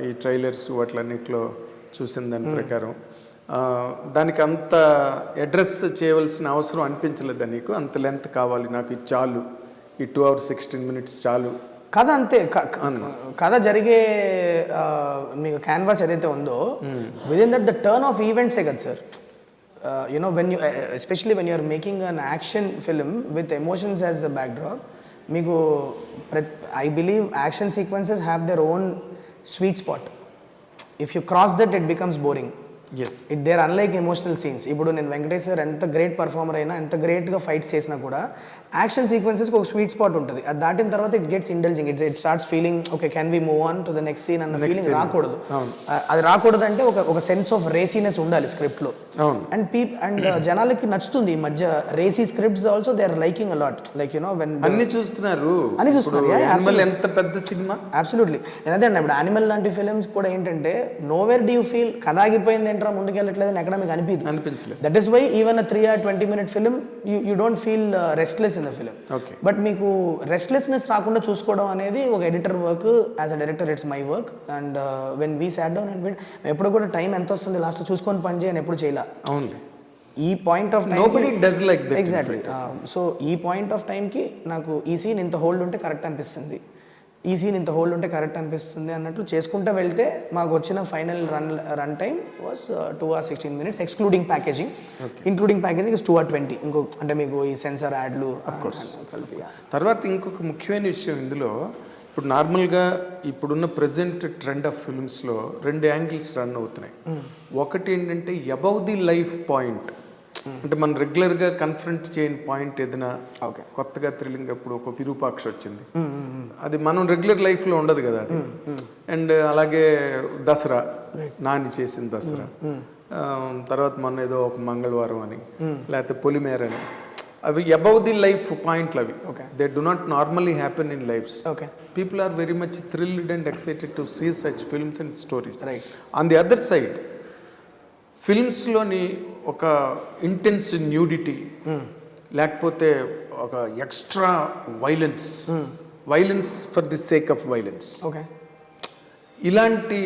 ఈ ట్రైలర్స్ వాటిలన్నిటిలో చూసిన దాని ప్రకారం దానికి అంత అడ్రస్ చేయవలసిన అవసరం అనిపించలేదా నీకు? అంత లెంత్ కావాలి నాకు, ఇది చాలు, ఈ 2 hours 16 minutes చాలు కథ అంతే. కథ జరిగే మీకు క్యాన్వాస్ ఏదైతే ఉందో within that the turn of ఈవెంట్సే కదా sir. You know when you especially when you're making an action film with emotions as the backdrop, మీకు I believe action sequences have their own sweet spot. If you cross that it becomes boring. They are unlike emotional scenes. ఇప్పుడు నేను Venkatesh sir ఎంత great performer అయినా, ఎంత గ్రేట్గా fights చేసినా కూడా action సీక్వెన్సెస్కి ఒక sweet spot ఉంటుంది. అది దాటిన తర్వాత it gets indulging. It starts feeling okay can we move on to the next scene అన్న ఫీలింగ్ రాకూడదు. అది రాకూడదు అంటే ఒక సెన్స్ ఆఫ్ రేసీనెస్ ఉండాలి స్క్రిప్ట్లో. అండ్ జనాలకి నచ్చుతుంది ఈ మధ్య racy scripts also they are liking a lot. Like you know when అన్ని చూస్తున్నారు. ఎంత పెద్ద సినిమా అబ్సల్యూట్లీ. అదే అండి, ఇప్పుడు యానిమల్ లాంటి ఫిల్మ్స్ కూడా ఏంటంటే నోవేర్ డూ యూ ఫీల్ కథ ఆగిపోయింది ఏంట్రా ముందుకెళ్ళట్లేదు ఎక్కడ మీకు అనిపించలేదు. That is why even 3 or 20 minute film you don't feel restless in the film. But మీకు రెస్ట్లెస్నెస్ రాకుండా చూసుకోవడం అనేది ఒక editor work. As a director it's my work. And when we sat down and ఎప్పుడు కూడా టైం ఎంత వస్తుంది last చూసుకొని పని చేయని ఎప్పుడు చేయాలి. ఈ point of time exactly. So ఈ పాయింట్ ఆఫ్ టైంకి నాకు ఈ సీన్ ఇంత హోల్డ్ ఉంటే కరెక్ట్ అనిపిస్తుంది, ఈ సీన్ ఇంత హోల్డ్ ఉంటే కరెక్ట్ అనిపిస్తుంది అన్నట్లు చేసుకుంటూ వెళ్తే మాకు వచ్చిన final run time was 2 hours 16 minutes excluding packaging. Including packaging is 2 hours 20. ఇంకో అంటే మీకు ఈ సెన్సార్ యాడ్లు కలిపి. తర్వాత ఇంకొక ముఖ్యమైన విషయం ఇందులో, ఇప్పుడు నార్మల్గా ఇప్పుడున్న ప్రజెంట్ ట్రెండ్ ఆఫ్ ఫిల్మ్స్లో 2 యాంగిల్స్ రన్ అవుతున్నాయి. ఒకటి ఏంటంటే అబౌవ్ ది లైఫ్ పాయింట్, అంటే మనం రెగ్యులర్గా కన్ఫ్రంట్ చేయని పాయింట్ ఏదైనా కొత్తగా థ్రిల్లింగ్. అప్పుడు ఒక విరూపాక్ష వచ్చింది, అది మనం రెగ్యులర్ లైఫ్లో ఉండదు కదా అది. అండ్ అలాగే దసరా, నాని చేసిన దసరా, తర్వాత మొన్న ఏదో ఒక మంగళవారం అని, లేకపోతే పొలిమేర అని, అవి అబౌవ్ ది లైఫ్ పాయింట్లు అవి. They do not normally happen in lives. People are very much thrilled and excited to see such films and stories. On the other side ఫిల్మ్స్లోని ఒక ఇంటెన్స్ న్యూడిటీ, లేకపోతే ఒక extra violence for the sake of violence, ఇలాంటి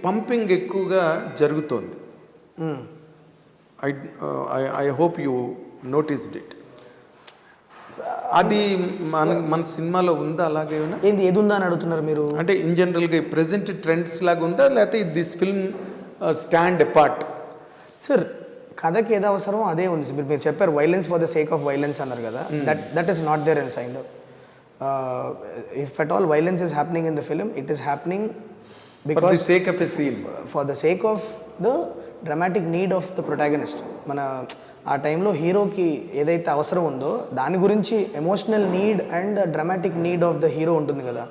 pumping ఎక్కువగా జరుగుతోంది. I hope you noticed it. అది మన సినిమాలో ఉందా అలాగే? ఏది ఉందా అని అడుగుతున్నారు మీరు? అంటే ఇన్ జనరల్గా ప్రెసెంట్ ట్రెండ్స్ లాగా ఉందా, లేకపోతే this film stand apart? Sir కథకి ఏదో అవసరమో అదే ఉంది. మీరు చెప్పారు violence for the sake of violence అన్నారు కదా, that is not there in Saindhav. If at all violence is happening in the film, it is happening because for the sake of a scene, for the sake of the dramatic need of the protagonist. మన ఆ టైంలో హీరోకి ఏదైతే అవసరం ఉందో దాని గురించి emotional need and dramatic need of the hero ఉంటుంది కదా,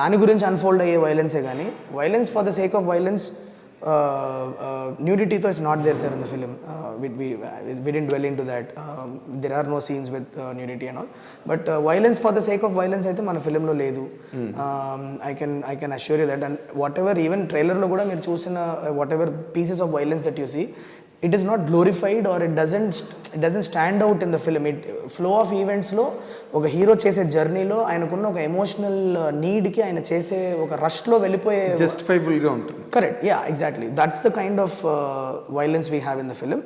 దాని గురించి అన్ఫోల్డ్ అయ్యే వైలెన్సే. కానీ violence for the sake of violence, nudity is not there, sir, in the film. We didn't dwell into that. There are no scenes with nudity and all. But violence for the sake of violence అయితే మన ఫిలింలో లేదు. I can assure you that. And whatever, even ట్రైలర్లో కూడా మీరు చూసిన whatever pieces of violence that you see, it is not glorified or it doesn't stand out in the film. It flow of events లో ఒక hero చేసే జర్నీలో ఆయనకున్న ఒక ఎమోషనల్ నీడ్కి ఆయన చేసే ఒక రష్లో వెళ్ళిపోయే జస్టిఫైబుల్గా ఉంటుంది. Correct, yeah, exactly. That's the kind of violence we have in the film.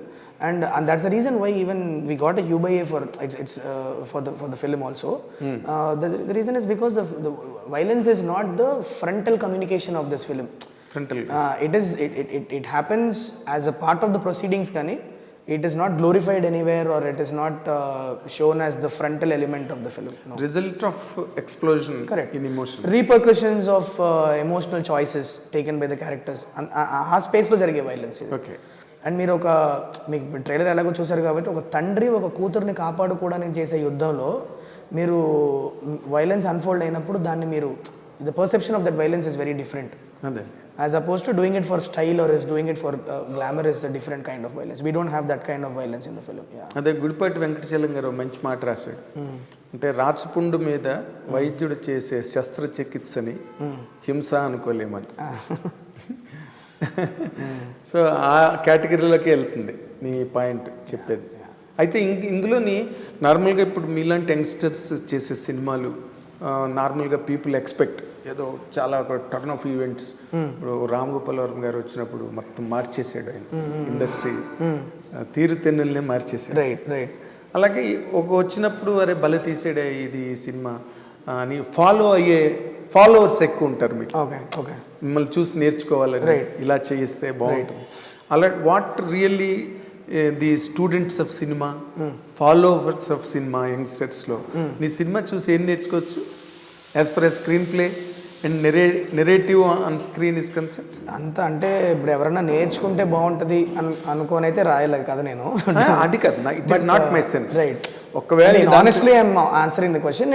And that's the reason why even we got a UBA for the film also. The reason is because the violence is not the frontal communication of this film. It happens as a part of the proceedings, kani it is not glorified anywhere or it is not shown as the frontal element of the film. No. Result of explosion. Correct. In emotion, repercussions of emotional choices taken by the characters, ఆ space లో జరిగే violence. Okay. And మీరు మీకు trailer ఎలాగో చూసారు కాబట్టి ఒక తండ్రి ఒక కూతుర్ని కాపాడుకోవడానికి చేసే యుద్ధంలో మీరు వైలెన్స్ అన్ఫోల్డ్ అయినప్పుడు దాన్ని మీరు the perception of that violence is very different. అదే As opposed to doing it for style or is doing it for glamour is a different kind of violence. We don't have that kind of violence in the film. Yeah. అదే గుడిపాటి వెంకటచలం గారు ఒక మంచి మాట రాశాడు. అంటే రాచపుండు మీద వైద్యుడు చేసే శస్త్రచికిత్సని హింస అనుకోలేమని. సో ఆ కేటగిరీలోకి వెళ్తుంది నీ పాయింట్ చెప్పేది. అయితే ఇందులోని నార్మల్గా ఇప్పుడు మీలాంటి యంగ్స్టర్స్ చేసే సినిమాలు నార్మల్గా పీపుల్ ఎక్స్పెక్ట్ ఏదో చాలా ఒక టర్న్ ఆఫ్ ఈవెంట్స్. ఇప్పుడు రామ్ గోపాల్ వర్మ గారు వచ్చినప్పుడు మొత్తం మార్చేసాడు ఆయన ఇండస్ట్రీ, తీరుతెన్నుల్నే మార్చేసాడు. Right right. అలాగే ఒక వచ్చినప్పుడు అరే బలి తీసాడే ఇది సినిమా అని ఫాలో అయ్యే ఫాలోవర్స్ ఎక్కువ ఉంటారు మీకు. Okay okay. మిమ్మల్ని చూసి నేర్చుకోవాలని ఇలా చేయిస్తే బాగుంటుంది. అలా what really the students of cinema, followers of cinema, యంగ్స్టర్స్లో నీ సినిమా చూసి ఏం నేర్చుకోవచ్చు as per screenplay and narrative on screen is concern? అంత అంటే ఇప్పుడు ఎవరైనా నేర్చుకుంటే బాగుంటుంది అనుకోని అయితే రాయలేదు కదా నేను. అది కదా, it is not my sense. Right. ఒకవేళ honestly I'm answering the question.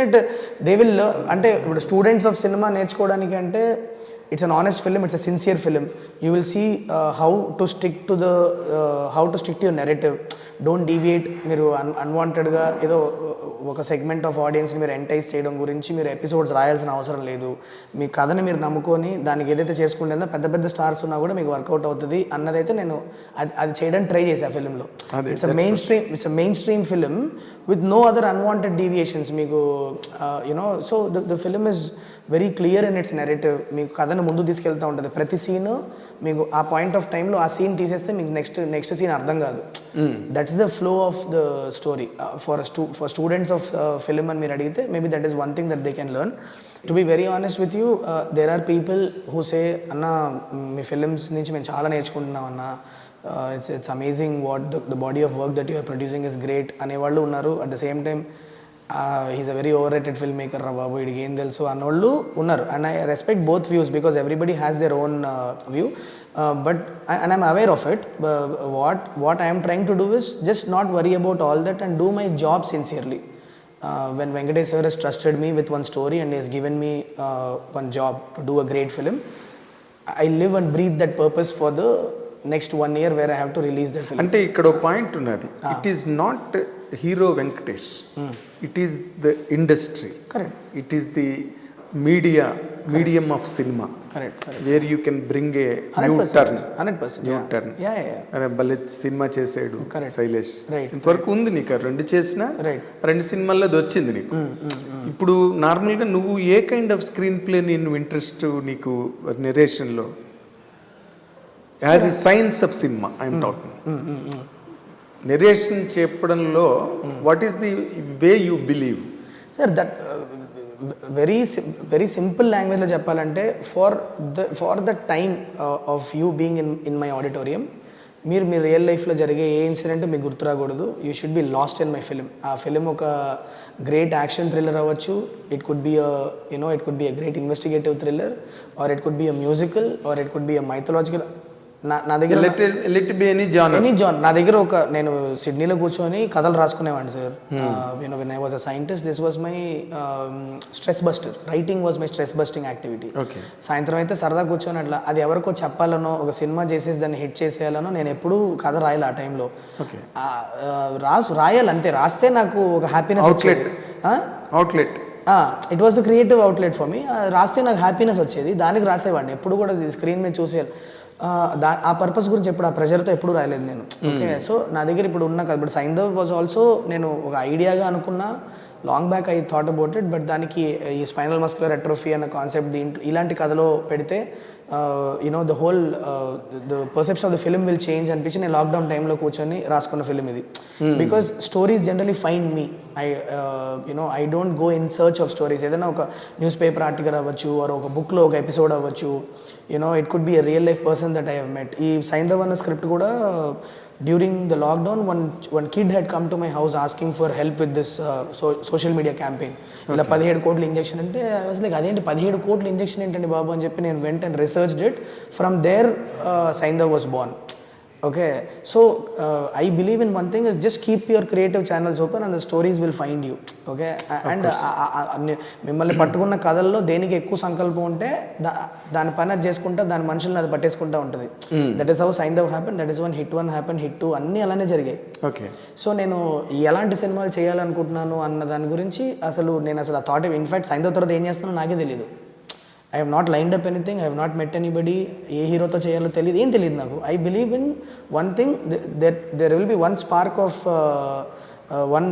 They will అంటే ఇప్పుడు స్టూడెంట్స్ ఆఫ్ సినిమా నేర్చుకోవడానికి అంటే it's an honest film, it's a sincere film. You will see how to stick to your narrative. Don't deviate. మీరు అన్వాంటెడ్గా ఏదో ఒక segment of ఆడియన్స్ని మీరు ఎంటైజ్ చేయడం గురించి మీరు ఎపిసోడ్స్ రాయాల్సిన అవసరం లేదు. మీ కథని మీరు నమ్ముకొని దానికి ఏదైతే చేసుకుంటుందో పెద్ద పెద్ద స్టార్స్ ఉన్నా కూడా మీకు వర్కౌట్ అవుతుంది అన్నదైతే నేను అది చేయడానికి ట్రై చేశాను ఫిలింలో. It's a mainstream film with no other unwanted deviations. మీకు you know so the film is very clear in its narrative. మీకు కథను ముందు తీసుకెళ్తూ ఉంటుంది. ప్రతి సీను మీకు ఆ పాయింట్ ఆఫ్ టైంలో ఆ సీన్ తీసేస్తే మీకు నెక్స్ట్ సీన్ అర్థం కాదు. That's the flow of the story for students of film అని మీరు అడిగితే maybe that is one thing that they can learn. To be very honest with you, there are people who say అన్న మీ films నుంచి మేము చాలా నేర్చుకుంటున్నాం అన్న, it's amazing what the body of work that you're producing is great అనేవాళ్ళు ఉన్నారు. At the same time he's a very over rated film maker రా బాబు వీడికి ఏం తెలుసు అన్నోళ్ళు ఉన్నారు. And I respect both views because everybody has their own view. But and I'm aware of it. What I am trying to do is just not worry about all that and do my job sincerely. When Venkatesh sir has trusted me with one story and he has given me one job to do a great film, I live and breathe that purpose for the next 1 year where I have to release that film. అంటే ఇక్కడ ఒక point ఉన్నది. It is not hero Venkatesh. It is the industry. Correct. It is the medium of cinema. Correct. Where you can bring a 100%, new turn. Yeah. అరే భలే cinema చేసాడు Shailesh. Right. ఇంతవరకు ఉంది నీకు రెండు చేసిన రెండు సినిమాల్లో అది వచ్చింది నీకు. ఇప్పుడు నార్మల్గా నువ్వు ఏ కైండ్ ఆఫ్ స్క్రీన్ ప్లే నేను ఇంట్రెస్ట్ నీకు నెరేషన్లో as a science of cinema I'm talking. నెరేషన్ చెప్పడంలో what is the way you believe? Sir that very simple లాంగ్వేజ్లో చెప్పాలంటే for the time of you being in my auditorium, మీరు మీ real లైఫ్లో జరిగే ఏ ఇన్సిడెంట్ మీకు గుర్తు రాకూడదు. You should be lost in my film. ఆ ఫిలిం ఒక గ్రేట్ యాక్షన్ థ్రిల్లర్ అవ్వచ్చు, it could be it could be a great investigative thriller, or it could be a musical, or it could be a mythological. నా దగ్గర any John. నా దగ్గర నేను సిడ్నీలో కూర్చొని కథలు రాసుకునేవాడిని sir. When I was a scientist, this was my stress buster. Writing was my stress busting activity. సాయంత్రం అయితే సరదా కూర్చొని అట్లా అది ఎవరికో చెప్పాలనో ఒక సినిమా చేసేసి దాన్ని హిట్ చేసేయాలనో నేను ఎప్పుడూ కథ రాయాలి ఆ టైంలో. రాయాలి అంతే. రాస్తే నాకు ఒక happiness outlet. It was a creative outlet for me. రాస్తే నాకు హ్యాపీనెస్ వచ్చేది, దానికి రాసేవాడిని. ఎప్పుడు కూడా స్క్రీన్ మీద చూసేయాలి. ఆ పర్పస్ గురించి ఎప్పుడు ఆ ప్రెషర్తో ఎప్పుడు రాయలేదు నేను. ఓకే, సో నా దగ్గర ఇప్పుడు ఉన్న కదా, ఇప్పుడు సైంధవ్ వాజ్ ఆల్సో నేను ఒక ఐడియాగా అనుకున్నా long back I thought about it. But దానికి ఈ స్పైనల్ మస్కులర్ అట్రోఫీ అన్న కాన్సెప్ట్ దీంట్లో ఇలాంటి కథలో పెడితే the whole the perception of the film will change అనిపించి నేను లాక్డౌన్ టైంలో కూర్చొని రాసుకున్న ఫిలిం ఇది. Because stories generally find me. I don't go in search of stories. ఏదైనా ఒక న్యూస్ పేపర్ ఆర్టికల్ అవ్వచ్చు, ఆర్ ఒక బుక్లో ఒక ఎపిసోడ్ అవ్వచ్చు, it could be a real life person that I have met. ఈ సైంధవ్ అన్న స్క్రిప్ట్ కూడా during the lockdown one kid had come to my house asking for help with this social media campaign. ఇలా 17 కోట్ల injection అంటే I was like అదేంటి 17 కోట్ల injection ఏంటండి బాబు అని చెప్పి నేను went and researched it. From there Saindhav was born. Okay so I believe in one thing is just keep your creative channels open and the stories will find you. Okay and మిమ్మల్ని పట్టుకున్న కథల్లో దేనికి ఎక్కువ సంకల్పం ఉంటే దాని పని అది చేసుకుంటా దాని మనుషులను అది పట్టేసుకుంటా ఉంటుంది. That is how Saindhav happen, that is hit 1 happen, hit 2 అన్నీ అలానే జరిగాయి. ఓకే సో నేను ఎలాంటి సినిమాలు చేయాలనుకుంటున్నాను అన్న దాని గురించి నేను అసలు ఆ థాట్ ఇన్ఫాక్ట్ సైంధవ్ తర్వాత ఏం చేస్తున్నానో నాకే తెలియదు. I have not lined up anything, I have not met anybody, ఏ హీరోతో చేయాలో తెలియదు, ఏం తెలియదు నాకు. I believe in one thing, there will be one spark of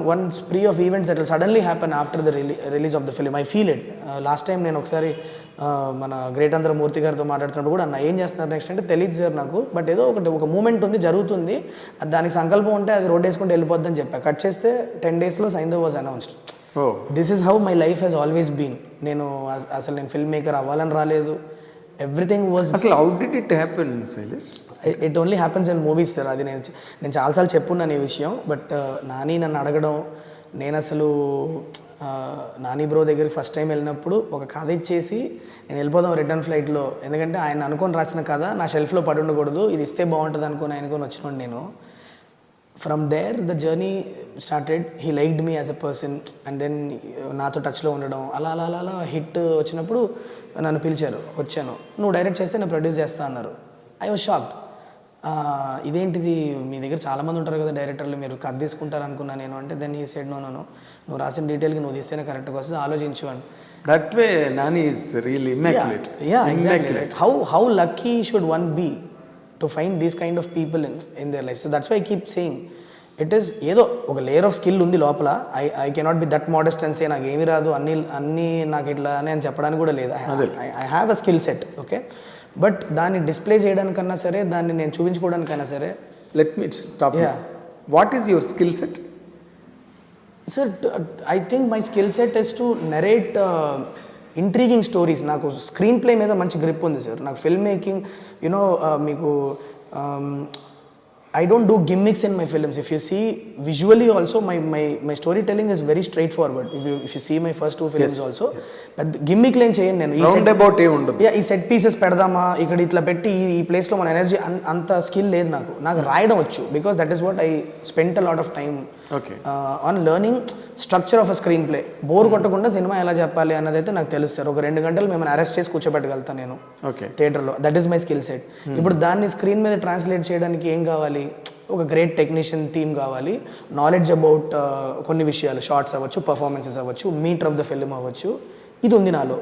one spree of events that will suddenly happen after the release of the film. I feel it. Last time నేను ఒకసారి మన గ్రేట్ ఆంధ్ర మూర్తి గారితో మాట్లాడుతున్నప్పుడు కూడా అన్న ఏం చేస్తున్నారు next అంటే తెలియదు సార్ నాకు, బట్ ఏదో ఒక మూమెంట్ ఉంది జరుగుతుంది, దానికి సంకల్పం ఉంటే అది రోడ్ వేసుకుంటే వెళ్ళిపోద్దని చెప్పా. కట్ చేస్తే 10 daysలో Saindhav was announced. This is how my life has always been. నేను ఫిల్మ్ మేకర్ అవ్వాలని రాలేదు. ఎవ్రీథింగ్ వాజ్ అసలు how did it happen Shailesh? It only happens in movies sir. అది నేను చాలాసార్లు చెప్పున్నాను ఈ విషయం. బట్ నాని నన్ను అడగడం, నేను అసలు నాని బ్రో దగ్గరికి ఫస్ట్ టైం వెళ్ళినప్పుడు ఒక కథ ఇచ్చేసి నేను వెళ్ళిపోదాం రిటర్న్ ఫ్లైట్లో, ఎందుకంటే ఆయన అనుకొని రాసిన కథ నా షెల్ఫ్లో పడి ఉండకూడదు, ఇది ఇస్తే బాగుంటుంది అనుకొని వచ్చినాడు నేను. From there the journey started. He liked me as a person and then నాతో టచ్లో ఉండడం అలా అలా అలా అలా హిట్ వచ్చినప్పుడు నన్ను పిలిచారు, వచ్చాను. నువ్వు డైరెక్ట్ చేస్తే నేను ప్రొడ్యూస్ చేస్తా అన్నారు. I was shocked. ఇదేంటిది, మీ దగ్గర చాలామంది ఉంటారు కదా డైరెక్టర్లు, మీరు కథ తీసుకుంటారు అనుకున్నా నేను. అంటే దెన్ ఈ సైడ్ నో నువ్వు రాసిన డీటెయిల్కి నువ్వు తీస్తేనే కరెక్ట్గా వస్తుంది, ఆలోచించు అని. That way Nani is really Immaculate. Yeah exactly right. How lucky should one B to find these kind of people in their life. So that's why I keep saying it is ఏదో ఒక layer of skill ఉంది లోపల. I cannot be that modest and say నాకు ఏమి రాదు అన్నీ నాకు ఇట్లా అని చెప్పడానికి కూడా లేదు. I have a skill set. Okay but దాన్ని డిస్ప్లే చేయడానికన్నా సరే, దాన్ని నేను చూపించుకోవడానికైనా సరే. Let me stop. What is your skill set? Sir I think my skill set is to narrate intriguing stories. నాకు స్క్రీన్ ప్లే మీద మంచి గ్రిప్ ఉంది సార్. నాకు ఫిల్మ్ మేకింగ్ యునో మీకు I don't do gimmicks in my films. If you see visually also, my storytelling is very straightforward. If you see my first 2 films also, but gimmick line cheyanu nenu. Round about ఏ ఉండదు. ఈ set pieces పెడదామా, ఇక్కడ ఇట్లా పెట్టి ఈ place లో మన energy, అంత స్కిల్ లేదు నాకు రాయడం వచ్చు. Because that is what I spent a lot of time on learning structure of a screen play. Bore కొట్టకుండా సినిమా ఎలా చెప్పాలి అన్నదైతే నాకు తెలుసు సార్. ఒక 2 గంటలు మిమ్మల్ని అరెస్ట్ చేసి కూర్చోబెట్టగలుగుతాను నేను థియేటర్లో. That is my skill set. ఇప్పుడు దాన్ని స్క్రీన్ మీద ట్రాన్స్లేట్ చేయడానికి ఏం కావాలి? ఒక గ్రేట్ టెక్నీషియన్ టీమ్ కావాలి, నాలెడ్జ్ అబౌట్ కొన్ని విషయాలు, షార్ట్స్ అవ్వచ్చు, పర్ఫార్మెన్సెస్ అవ్వచ్చు, మీటర్ ఆఫ్ ద ఫిల్మ్ అవ్వచ్చు. ఇది ఉంది నాలో.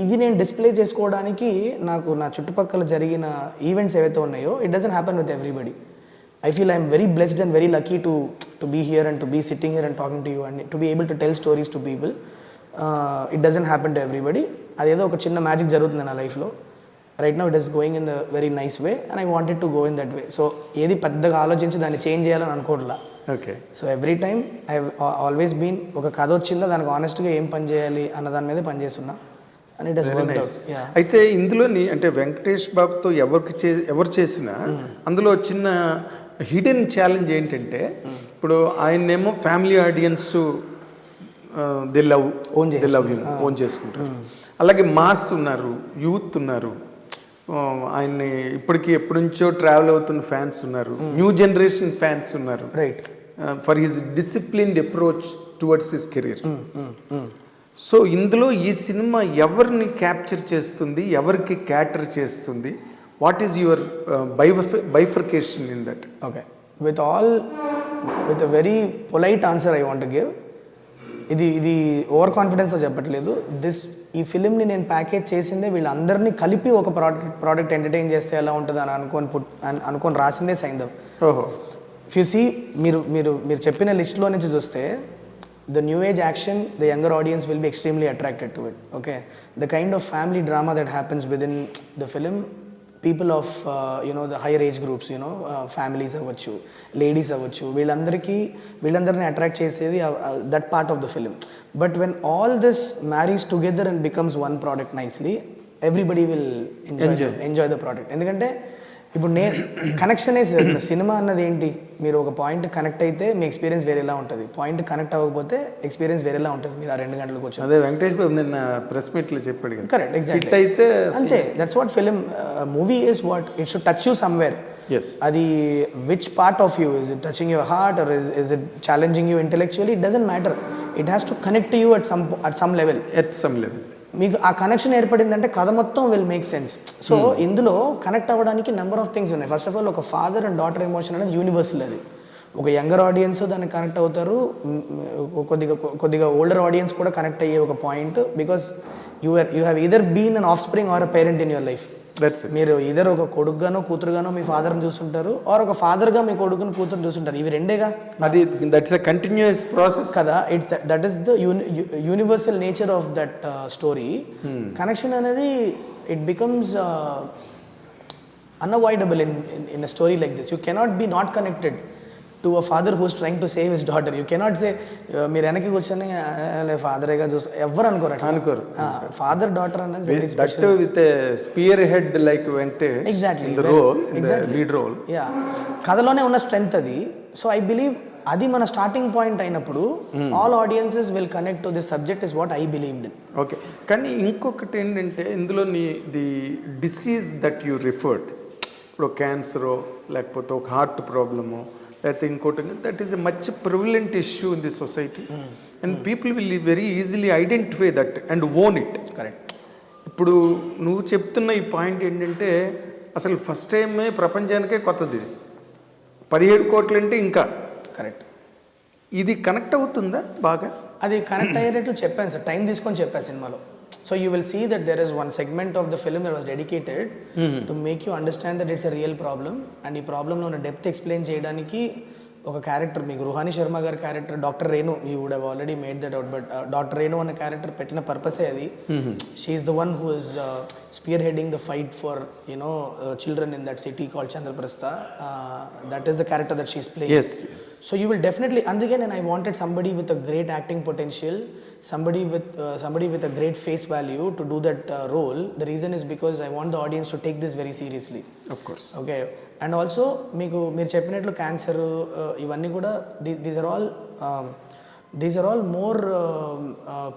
ఇది నేను డిస్ప్లే చేసుకోవడానికి నాకు నా చుట్టుపక్కల జరిగిన ఈవెంట్స్ ఏవైతే ఉన్నాయో, it doesn't happen with everybody. I feel I'm very blessed and very lucky to be here and to be sitting here and talking to you and to be able to tell stories to people. It doesn't happen to everybody. అదేదో ఒక చిన్న magic జరుగుతుంది నా లైఫ్లో. Right now it is going in the very nice way and I wanted to go in that way. So ఏది పెద్దగా ఆలోచించి దాన్ని చేంజ్ చేయాలని అనుకోవట్లా. Okay so every time I always been, ఒక కథ వచ్చిందో దానికి ఆనెస్ట్గా ఏం పని చేయాలి అన్న దాని మీద పనిచేస్తున్నా. And it has worked out. అయితే ఇందులోని అంటే వెంకటేష్ బాబుతో ఎవరు చేసినా అందులో చిన్న హిడెన్ ఛాలెంజ్ ఏంటంటే, ఇప్పుడు ఆయన్నేమో family audience they love own చేసుకుంటారు. అలాగే మాస్ ఉన్నారు, యూత్ ఉన్నారు, ఆయన్ని ఇప్పటికీ ఎప్పటి నుంచో ట్రావెల్ అవుతున్న ఫ్యాన్స్ ఉన్నారు, న్యూ జనరేషన్ ఫ్యాన్స్ ఉన్నారు. Right. For his disciplined approach towards his career. So ఇందులో ఈ సినిమా ఎవరిని క్యాప్చర్ చేస్తుంది, ఎవరికి క్యాటర్ చేస్తుంది? What is your bifurcation in that? Okay, with a very polite answer I want to give. ఇది over కాన్ఫిడెన్స్తో చెప్పట్లేదు. ఈ ఫిలింని నేను ప్యాకేజ్ చేసిందే వీళ్ళందరినీ కలిపి ఒక ప్రోడక్ట్ ఎంటర్టైన్ చేస్తే ఎలా ఉంటుంది అని అనుకొని రాసిందే సైంధవ్. ఓహో. ఇఫ్ యూ సీ, మీరు చెప్పిన లిస్ట్లో నుంచి చూస్తే, the new age action, the younger audience will be extremely attracted to it. Okay, the kind of family drama that happens within the film, people of the higher age groups, families avvachu, ladies avvachu, వీళ్ళందరిని attract చేసేది that part of the film. But when all this marries together and becomes one product nicely, everybody will enjoy the product. ఎందుకంటే ఇప్పుడు కనెక్షనే cinema అన్నది ఏంటి, మీరు ఒక point connect అయితే మీ experience వేరేలా ఉంటుంది, పాయింట్ కనెక్ట్ అవ్వకపోతే ఎక్స్పీరియన్స్ వేరేలా ఉంటుంది. మీరు ఆ 2 గంటలకు వచ్చి అదే వెంకటేష్ బాబు నిన్న ప్రెస్ మీట్లో చెప్పాడు. Correct, exactly. అయితే అంతే, that's what film movie is. What it should touch you somewhere. Yes అది which part of you, is it touching your heart or is it challenging you intellectually, it doesn't matter, it has to connect you at some level. మీకు ఆ connection ఏర్పడిందంటే కథ మొత్తం will make sense. So ఇందులో connect అవ్వడానికి number of things ఉన్నాయి. First of all ఒక father and daughter emotion అనేది యూనివర్సల్. అది ఒక యంగర్ ఆడియన్స్ దానికి కనెక్ట్ అవుతారు, కొద్దిగా ఓల్డర్ ఆడియన్స్ కూడా కనెక్ట్ అయ్యే ఒక point. Because you have either been an offspring or a parent in your life. మీరు ఇదర్ ఒక కొడుకుగానో కూతురుగానో మీ ఫాదర్ని చూస్తుంటారు, ఆర్ ఒక ఫాదర్గా మీ కొడుకుని కూతురు చూస్తుంటారు. ఇవి రెండేగా, అది దట్స్ ఎ కంటిన్యూస్ ప్రాసెస్ కదా. It's that is the universal nature of that story. Connection అనేది it becomes unavoidable in a story like this. You cannot be not connected to a father who is trying to save his daughter. You cannot say మీరు వెనక్కి కూర్చొని ఫాదరేగా చూసి ఎవరు అనుకోరు. Father daughter అనేది that with spearhead like Venkatesh, exactly the role, the lead role. Yeah, కథలోనే ఉన్న strength అది. సో ఐ బిలీవ్ అది మన స్టార్టింగ్ పాయింట్ అయినప్పుడు all audiences will connect to this subject is what I believed in. Okay, కానీ ఇంకొకటి ఏంటంటే ఇందులో the disease that you referred, ఇప్పుడు క్యాన్సరో లేకపోతే ఒక హార్ట్ ప్రాబ్లమో లేకపోతే ఇంకోటి, that is a much prevalent issue in the society and people will very easily identify that and own it. Correct. ఇప్పుడు నువ్వు చెప్తున్న ఈ పాయింట్ ఏంటంటే అసలు ఫస్ట్ టైమే ప్రపంచానికే కొత్తది, 17 కోట్లు అంటే ఇంకా. కరెక్ట్. ఇది కనెక్ట్ అవుతుందా బాగా? అది కనెక్ట్ అయ్యేటట్లు చెప్పాను సార్, టైం తీసుకొని చెప్పాను సినిమాలో. So you will see that there is one segment of the film that was dedicated to make you understand that it's a real problem, and ఈ ప్రాబ్లంలో ఉన్న డెప్త్ ఎక్స్ప్లెయిన్ చేయడానికి ఒక క్యారెక్టర్, మీకు రుహాని శర్మ గారి character doctor Renu, you would have already made that out, but doctor Renu అనే character పెట్టిన పర్పసే అది. She's the one who is spearheading the fight for you know children in that city called Chandraprastha. That is the character that she's playing. So you will definitely, అందుకే నేను I wanted somebody with a great acting potential, somebody with a great face value to do that role. The reason is because I want the audience to take this very seriously. Of course. Okay. And also మీరు చెప్పినట్లు cancer ఇవన్నీ కూడా these are all more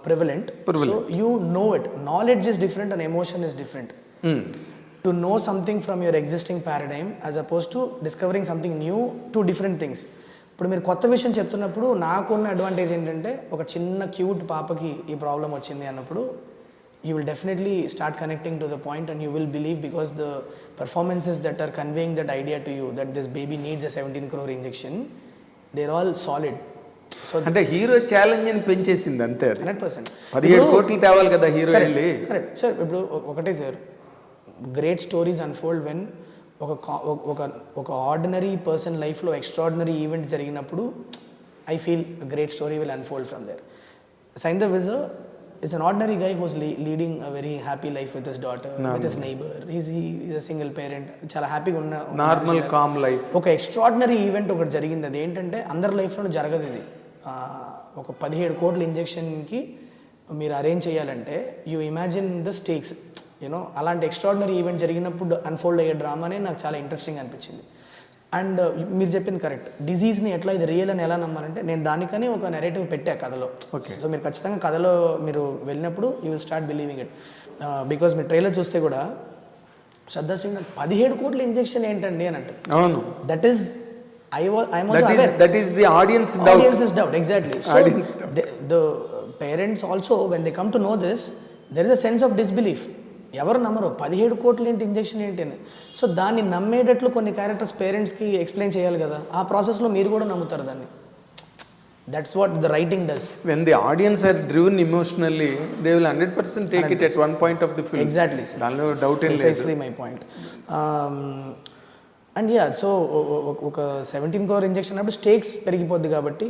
prevalent. So you know it. Knowledge is different and emotion is different. To know something from your existing paradigm as opposed to discovering something new, two different things. ఇప్పుడు మీరు కొత్త విషయం చెప్తున్నప్పుడు నాకున్న advantage ఏంటంటే ఒక చిన్న cute పాపకి ఈ ప్రాబ్లం వచ్చింది అన్నప్పుడు you will definitely start connecting to the point and you will believe because the performances that are conveying that idea to you that this baby needs a 17 crore injection, they are all solid. So అంటే hero challenge అని పెంచేసింది అంతే. 100%. 17 కోట్లు తేవాలి కదా hero. Correct sir. ఇప్పుడు ఒకటే sir, great stories unfold when ఒక ఆర్డినరీ పర్సన్ లైఫ్లో ఎక్స్ట్రాడినరీ ఈవెంట్ జరిగినప్పుడు I feel great story will unfold from there. Saindhav is an ordinary guy who's leading a very happy life with his daughter, with his neighbor. He's a single parent. చాలా హ్యాపీగా ఉన్న normal com life. ఒక extraordinary event ఒకటి జరిగింది. అది ఏంటంటే అందరి లైఫ్లో జరగదు ఇది. ఒక 17 కోట్ల ఇంజెక్షన్కి మీరు అరేంజ్ చేయాలంటే యూ ఇమాజిన్ ద స్టేక్స్, యూనో. అలాంటి ఎక్స్ట్రాడినరీ ఈవెంట్ జరిగినప్పుడు అన్ఫోల్డ్ అయ్యే డ్రామానే నాకు చాలా ఇంట్రెస్టింగ్ అనిపించింది. అండ్ మీరు చెప్పింది కరెక్ట్. డిజీజ్ని ఎట్లా ఇది రియల్ అని ఎలా నమ్మాలంటే నేను దానికని ఒక నెరేటివ్ పెట్టా కథలో. సో మీరు ఖచ్చితంగా కథలో మీరు వెళ్ళినప్పుడు you will start believing it. Because మీరు ట్రైలర్ చూస్తే కూడా శ్రద్ధా సింగ్ 17 కోట్ల ఇంజెక్షన్ ఏంటండి అని అంటే, అవును, that is that is the audience doubt. Exactly. So the parents also, when they come to know this, there is a sense of disbelief. ఎవరు నమ్మరు 17 కోట్ల ఏంటి ఇంజెక్షన్ ఏంటి అని. సో దాన్ని నమ్మేటట్లు కొన్ని క్యారెక్టర్స్ పేరెంట్స్కి ఎక్స్ప్లెయిన్ చేయాలి కదా. ఆ ప్రాసెస్లో మీరు కూడా నమ్ముతారు దాన్ని. That's what the writing does. When the audience are driven emotionally they will 100% take it at one point of the film. Exactly, దానిలో డౌట్ ఏం లేదు. Precisely my point. And yeah, so ఒక 17 crore ఇంజెక్షన్ అప్పుడు stakes పెరిగిపోద్ది కాబట్టి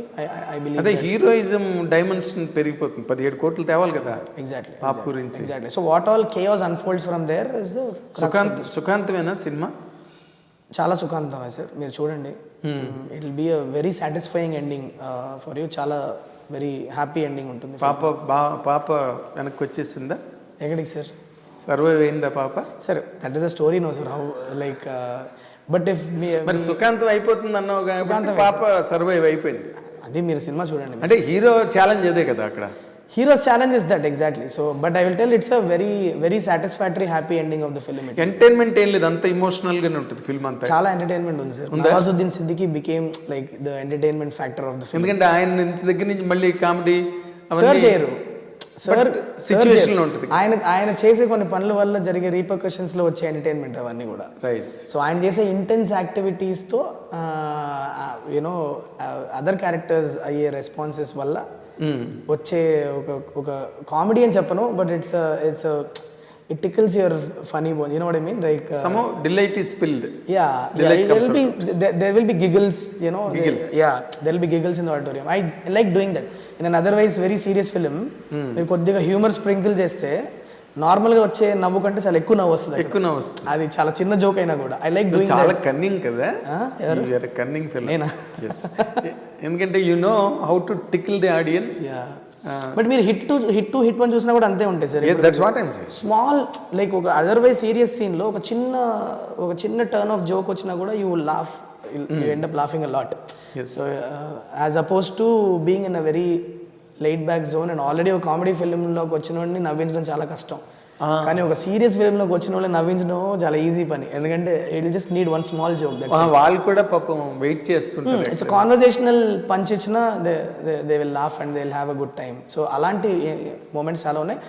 I believe అదే heroism dimension పెరిగిపోతుంది. 17 కోట్లు తేవాలి కదా. ఎగ్జాక్ట్లీ, పాప గురించి. Exactly. So what all chaos unfolds from there is the సుఖాంతమేనా సినిమా? చాలా సుఖాంతమే సార్, మీరు చూడండి. It will be a very satisfying ending for you. చాలా వెరీ హ్యాపీ ఎండింగ్ ఉంటుంది. పాప వెనక్కి వచ్చేసిందా? ఎక్కడికి సార్? సర్వైవ్ అయిందా పాప? Sir that is a story no sir, how like but if మరి సుఖాంతం అయిపోతుంది అన్నావు కాబట్టి పాప సర్వైవ్ అయిపోయింది. అది మీరు సినిమా చూడండి. అంటే హీరో ఛాలెంజ్ అదే కదా అక్కడ. Hero's challenge is that exactly. So, but I will tell it's a very, very satisfactory, happy ending of the film. Entertainment ఏం లేదు, అంత ఇమోషనల్ గానే ఉంటుంది ఫిల్మ్ అంతా. చాలా ఎంటర్టైన్మెంట్ ఉంది sir. Nawazuddin Siddiqui became like the entertainment factor of the film. ఎందుకంటే ఆయన నుంచి దగ్గర నుంచి మళ్ళీ కామెడీ సార్ చేయరు, సార్ సిచ్యువేషన్ లో ఉంటుంది. ఆయన చేసే కొన్ని పనుల వల్ల జరిగే రీపర్కషన్స్ లో వచ్చే ఎంటర్టైన్మెంట్ అవన్నీ కూడా. రైట్. సో ఆయన చేసే ఇంటెన్స్ యాక్టివిటీస్ తో యూనో అదర్ క్యారెక్టర్స్ అయ్యే రెస్పాన్సెస్ వల్ల వచ్చే ఒక కామెడీ అని చెప్పను, but it's it tickles your funny bone, you know what I mean, like somehow delight is spilled. There will be giggles, you know. There will be giggles in the auditorium. I like doing that in an otherwise very serious film. మీరు కొద్దిగా humour sprinkle చేస్తే normal గా వచ్చే నవ్వు కంటే చాలా ఎక్కువ నవ్వు వస్తుంది. అది చాలా చిన్న జోక్ అయినా కూడా ఐ లైక్ డూయింగ్. చాలా కన్నింగ్ కదా, యు ఆర్ కన్నింగ్ ఫెలో. నేనా? ఎందుకంటే you know how to tickle the audience. But మీరు హిట్ టు హిట్ వన్ చూసినా కూడా అంతే ఉంటాయి sir. That's what I am saying. Small like ఒక అదర్వైజ్ సీరియస్ సీన్ లో ఒక చిన్న టర్న్ ఆఫ్ జోక్ వచ్చినా కూడా you will laugh, you end up laughing a lot. So as oppose to being in a very light back zone and already ఒక comedy ఫిల్మ్లోకి వచ్చిన వాడిని నవ్వించడం చాలా కష్టం. కానీ ఒక సీరియస్ ఫిల్మ్లోకి వచ్చిన వాళ్ళని నవ్వించడం చాలా ఈజీ పని, ఎందుకంటే it just need one small joke. వాళ్ళు కూడా పాపం వెయిట్ చేస్తుంటారు. ఇట్స్ కాన్వర్జేషనల్ పంచ్ ఇచ్చినా they will laugh and they will have a good time. So అలాంటి మూమెంట్స్ చాలా ఉన్నాయి.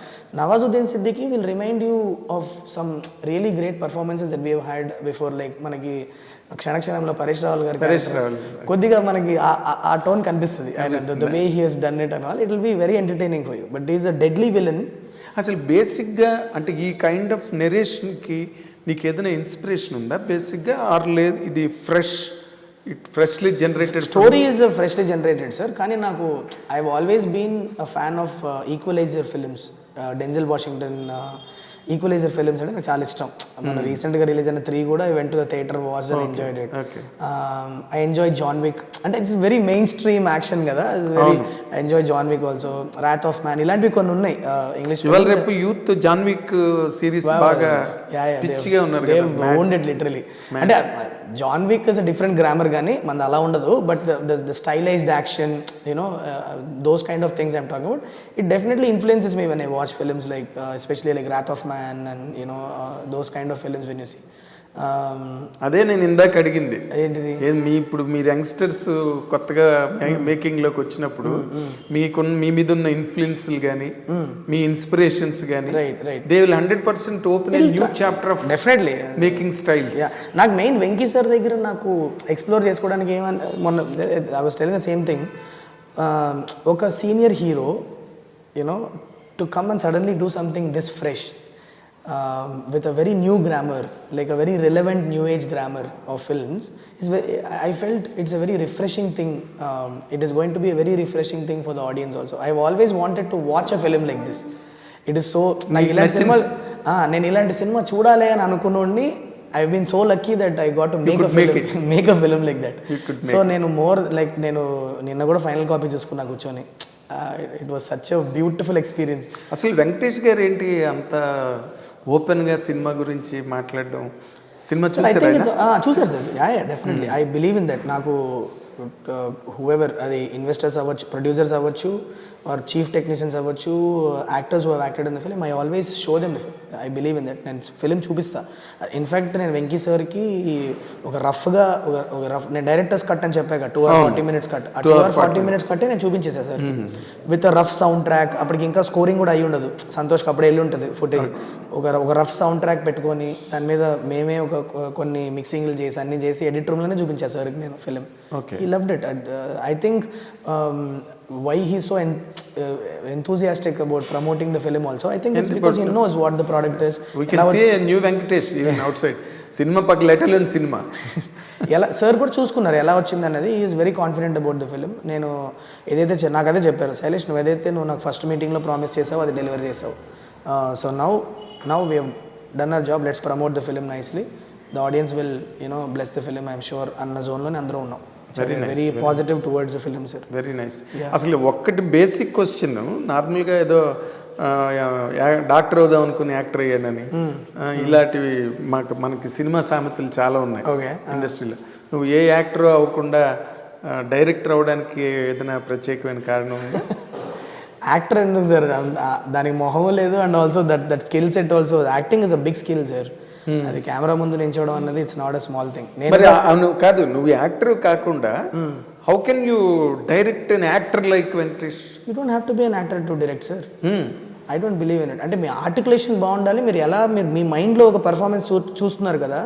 Nawazuddin Siddiqui will remind you of some really great performances that we had before. Like మనకి క్షణక్షణంలో పరేష్ రావల్ గారు కొద్దిగా మనకి ఆ టోన్ కనిపిస్తుంది, the way he he's done it and all. It will be very entertaining for you. But is a deadly villain. అసలు బేసిక్గా అంటే ఈ కైండ్ ఆఫ్ నెరేషన్కి నీకు ఏదైనా ఇన్స్పిరేషన్ ఉందా బేసిక్గా, ఆర్ లేదు ఇది freshly generated story? Is freshly generated sir. కానీ నాకు I have always been a fan of Equalizer films. Denzel Washington Equalizer films అంటే నాకు చాలా ఇష్టం. మన రీసెంట్గా రిలీజ్ అయిన 3 కూడా I went to the theatre, watch and enjoyed it. I enjoy John Wick, అంటే it's very mainstream action కదా, I enjoy John Wick also. Wrath of man ఇలాంటివి కొన్ని ఉన్నాయి ఇంగ్లీష్. రేపు యూత్ జాన్ విక్ సిరీస్ బాగా పిచ్చిగా ఉన్నారు, they owned it literally. అంటే John Wick is a different grammar కానీ మనది అలా ఉండదు, but the stylised action, you know those kind of things I'm talking about. It definitely influences me when I watch films like especially like Wrath of Man and you know those kind of films when you see. అదే నేను ఇందాక అడిగింది ఏంటిది, ఇప్పుడు మీరు youngsters కొత్తగా making లోకి వచ్చినప్పుడు మీ మీద ఉన్న ఇన్ఫ్లుయెన్స్లు కానీ మీ ఇన్స్పిరేషన్స్ కానీ they will 100% open a new chapter of definitely making styles. నాకు మెయిన్ వెంకీ సార్ దగ్గర నాకు ఎక్స్ప్లోర్ చేసుకోవడానికి ఏమన్నా, మొన్న I was telling the same thing, ఒక senior hero you know to come and suddenly do something this fresh with a very new grammar, like a very relevant new age grammar of films, I felt it's a very refreshing thing. It is going to be a very refreshing thing for the audience also. I've always wanted to watch a film like this. It is so like ilanti cinema నేను ఇలాంటి cinema చూడాలి అని అనుకున్నోడిని I've been so lucky that I got to make a film like that. So నేను more like నేను నిన్న కూడా final copy చూసుకున్నా కూర్చొని. It was such a beautiful experience. అసలు వెంకటేష్ గారు ఏంటి అంత ఓపెన్గా సినిమా గురించి మాట్లాడడం? సినిమా చూసారు sir? Yeah definitely I believe in that. నాకు whoever అది ఇన్వెస్టర్స్ అవ్వచ్చు, ప్రొడ్యూసర్స్ అవ్వచ్చు, ఆర్ చీఫ్ టెక్నీషియన్స్ అవ్వచ్చు, actors who have acted in the film, I always show them the film. I believe in that. నేను film చూపిస్తా. In fact నేను వెంకీ సార్కి ఒక రఫ్గా నేను డైరెక్టర్స్ కట్ అని చెప్పాక 2 hours 40 minutes కట్, ఆ 2 hours 40 minutes కట్టే నేను చూపించేసాను sir with rough soundtrack. అప్పటికి ఇంకా స్కోరింగ్ కూడా అయ్యి ఉండదు, సంతోష్కి అప్పుడే వెళ్ళి ఉంటుంది ఫుటేజ్. ఒక రఫ్ సౌండ్ ట్రాక్ పెట్టుకొని దాని మీద మేమే కొన్ని మిక్సింగ్లు చేసి అన్ని చేసి ఎడిట్ రూమ్లోనే చూపించాను సార్కి నేను film. He loved it. I think why he's so enthusiastic about promoting the film also, I think it's because he knows what the product is. We can see a new Venkatesh even outside. Cinema pak let alone cinema. ఎలా sir కూడా చూసుకున్నారు ఎలా వచ్చింది అన్నది. Is very confident about the film. నేను ఏదైతే నాకు అదే చెప్పారు, శైలేష్ నువ్వు ఏదైతే నాకు ఫస్ట్ మీటింగ్లో ప్రామిస్ చేసావు అది డెలివరీ చేసావు. So now we have done our job, let's promote the film nicely. The audience will bless the film, I'm sure అన్న జోన్లోనే అందరూ ఉన్నాం. Very positive towards the film sir. Very nice. అసలు ఒక్కటి బేసిక్ క్వశ్చన్, నార్మల్గా ఏదో doctor అవుదాం అనుకుని యాక్టర్ అయ్యానని ఇలాంటివి మనకి సినిమా సామెతలు చాలా ఉన్నాయి ఇండస్ట్రీలో. నువ్వు ఏ యాక్టర్ అవ్వకుండా డైరెక్టర్ అవ్వడానికి ఏదైనా ప్రత్యేకమైన కారణం ఉందా? యాక్టర్ ఎందుకు సార్, దానికి మొహం లేదు. And also that skill set also, acting is a big skill sir. అది కెమెరా ముందు నించోవడం అన్నది it's not a small thing. కాదు, నువ్వు యాక్టర్ కాకుండా how can you direct an actor like Venkatesh? You don't have to be an actor to direct sir. I don't believe in it. అంటే మీ articulation బాగుండాలి, మీరు ఎలా మీరు మీ మైండ్లో ఒక పర్ఫార్మెన్స్ చూస్తున్నారు కదా,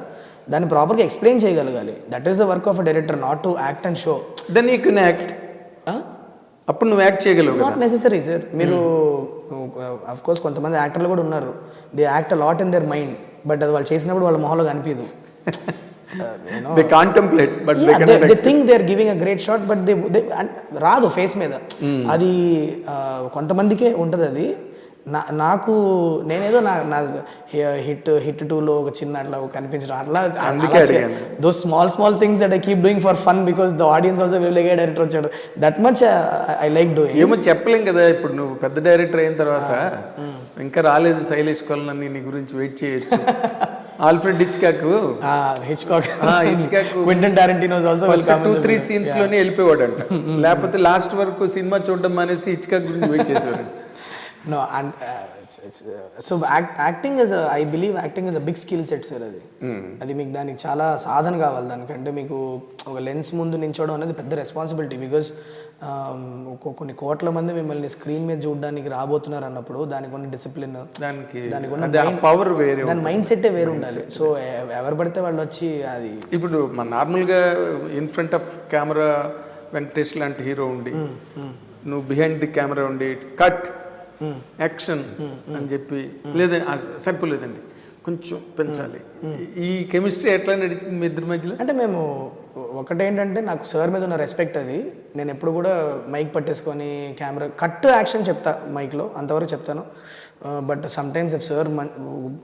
దాన్ని ప్రాపర్గా ఎక్స్ప్లెయిన్ చేయగలగాలి. That is the work of a director, not to act and show. Then you can act. అప్పుడు నువ్వు యాక్ట్ చేయగలవు. Not necessary sir. మీరు అఫ్ కోర్స్ కొంతమంది యాక్టర్లు కూడా ఉన్నారు, they act a lot in their mind, but అది వాళ్ళు చేసినప్పుడు వాళ్ళ మొహంలో కనిపించదు. They contemplate, but yeah, they think they are giving a great shot, but they రాదు ఫేస్ మీద. అది కొంతమందికే ఉంటుంది. అది నాకు నేనేదో నా హిట్ 2లో ఒక చిన్న అట్లా కనిపించడం అట్లా, though small things that I keep doing for fun because the audience also will like director వచ్చాడు, that much I like doing. ఏమో చెప్పలేం కదా, ఇప్పుడు నువ్వు పెద్ద డైరెక్టర్ అయిన తర్వాత ఇంకా రాలేదు శైలేష్ కొలనని, నీ గురించి వెయిట్ చేయొచ్చు. Alfred Hitchcock Quentin Tarantino also 2-3 scenes లోనే వెళ్ళిపోయాడు అంట, లేకపోతే లాస్ట్ వరకు సినిమా చూడడం అనేసి హిచ్కాక్ గురించి వెయిట్ చేసేవాడు. No, and so acting is I believe acting is a big skill set sir. అది మీకు దానికి చాలా సాధన కావాలి. దానికంటే మీకు ఒక లెన్స్ ముందు నించోవడం అనేది పెద్ద రెస్పాన్సిబిలిటీ. బికాజ్ కొన్ని కోట్ల మంది మిమ్మల్ని స్క్రీన్ మీద చూడడానికి రాబోతున్నారు అన్నప్పుడు దానికి ఉన్న డిసిప్లిన్, దానికి ఉన్న పవర్ వేరే, దాని మైండ్ సెట్ వేరే ఉండాలి. సో ఎవరు పడితే వాళ్ళు వచ్చి అది, ఇప్పుడు మన నార్మల్గా in front of camera Venkatesh లాంటి హీరో ఉండి, నువ్వు బిహైండ్ ది కెమెరా ఉండి కట్ యాక్షన్ అని చెప్పి, లేదా సరిపోలేదండి కొంచెం పెంచాలి, ఈ కెమిస్ట్రీ ఎట్లా నడిచింది మీ ఇద్దరి మధ్యలో? అంటే మేము ఒకటేంటంటే, నాకు సార్ మీద ఉన్న రెస్పెక్ట్ అది. నేను ఎప్పుడు కూడా మైక్ పట్టేసుకొని కెమెరా కట్ యాక్షన్ చెప్తా మైక్లో, అంతవరకు చెప్తాను. But sometimes if sir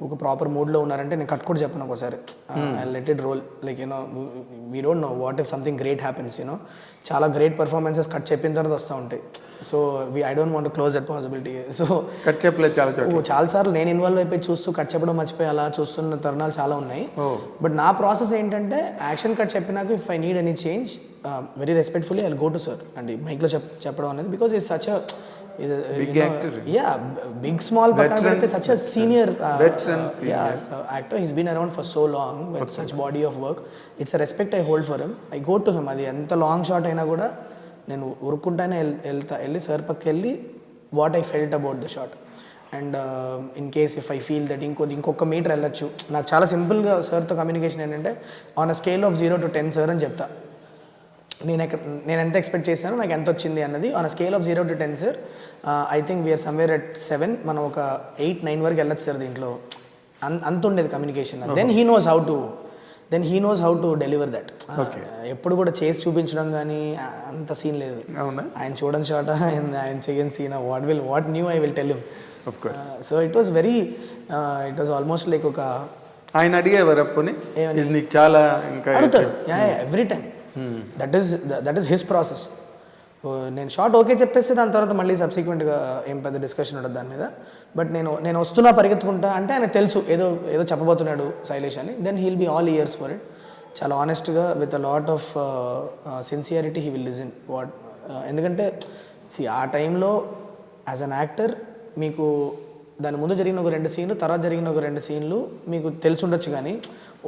ఒక ప్రాపర్ మూడ్లో ఉన్నారంటే నేను కట్ కూడా చెప్పను ఒకసారి. I let it roll. Like you know we don't know what if something great happens. You know చాలా గ్రేట్ పర్ఫార్మెన్సెస్ కట్ చెప్పిన తర్వాత వస్తూ ఉంటాయి. So I don't want to close that possibility. So cut చెప్పలేదు చాలా సార్లు నేను ఇన్వాల్వ్ అయిపోయి చూస్తూ కట్ చెప్పడం మర్చిపోయి అలా చూస్తున్న తరుణాలు చాలా ఉన్నాయి. బట్ నా ప్రాసెస్ ఏంటంటే, యాక్షన్ కట్ చెప్పినాక if I need any change, very respectfully I go to sir అండి మైక్లో చెప్పడం అనేది. Because it's such a big actor, big small veteran, such a senior actor. He's been around for so long with such body of work. It's a respect I hold for him. I go to him. అది ఎంత long shot అయినా కూడా నేను ఉరుక్కుంటానే వెళ్ళి sir పక్కకి వెళ్ళి what I felt about the shot. And in case if I feel that ఇంకొక metre వెళ్ళొచ్చు. నాకు చాలా సింపుల్గా సార్తో కమ్యూనికేషన్ ఏంటంటే, on a scale of 0 to 10 sir అని చెప్తా. నేను ఎంత ఎక్స్పెక్ట్ చేశాను, నాకు ఎంత వచ్చింది అన్నది. On scale of 0 to 10 sir, I think we're somewhere at 7. మనం ఒక 8-9 వరకు వెళ్ళచ్చు సార్ దీంట్లో. అంత ఉండేది communication. Then he knows how to deliver that. ఎప్పుడు కూడా చేసి చూపించడం కానీ అంత సీన్ లేదు. ఆయన చూడని షాట్, ఆయన చేయని scene, what new I will tell him. So it was almost like ఒక, ఆయన అడిగేవారు అప్పుడు నీకు చాలా ఇంకా అడుగుతాడు every time. That is his process. నేను షార్ట్ ఓకే చెప్పేస్తే దాని తర్వాత మళ్ళీ సబ్సిక్వెంట్గా ఏం పెద్ద డిస్కషన్ ఉండదు దాని మీద. బట్ నేను వస్తున్నా పరిగెత్తుకుంటా అంటే ఆయనకు తెలుసు ఏదో చెప్పబోతున్నాడు శైలేష్ అని. Then he'll be all ears for it. చాలా ఆనెస్ట్గా with a lot of sincerity he will listen what. ఎందుకంటే ఆ టైంలో యాజ్ అన్ యాక్టర్ మీకు దాని ముందు జరిగిన ఒక 2 సీన్లు, తర్వాత జరిగిన ఒక 2 సీన్లు మీకు తెలిసి ఉండొచ్చు, కానీ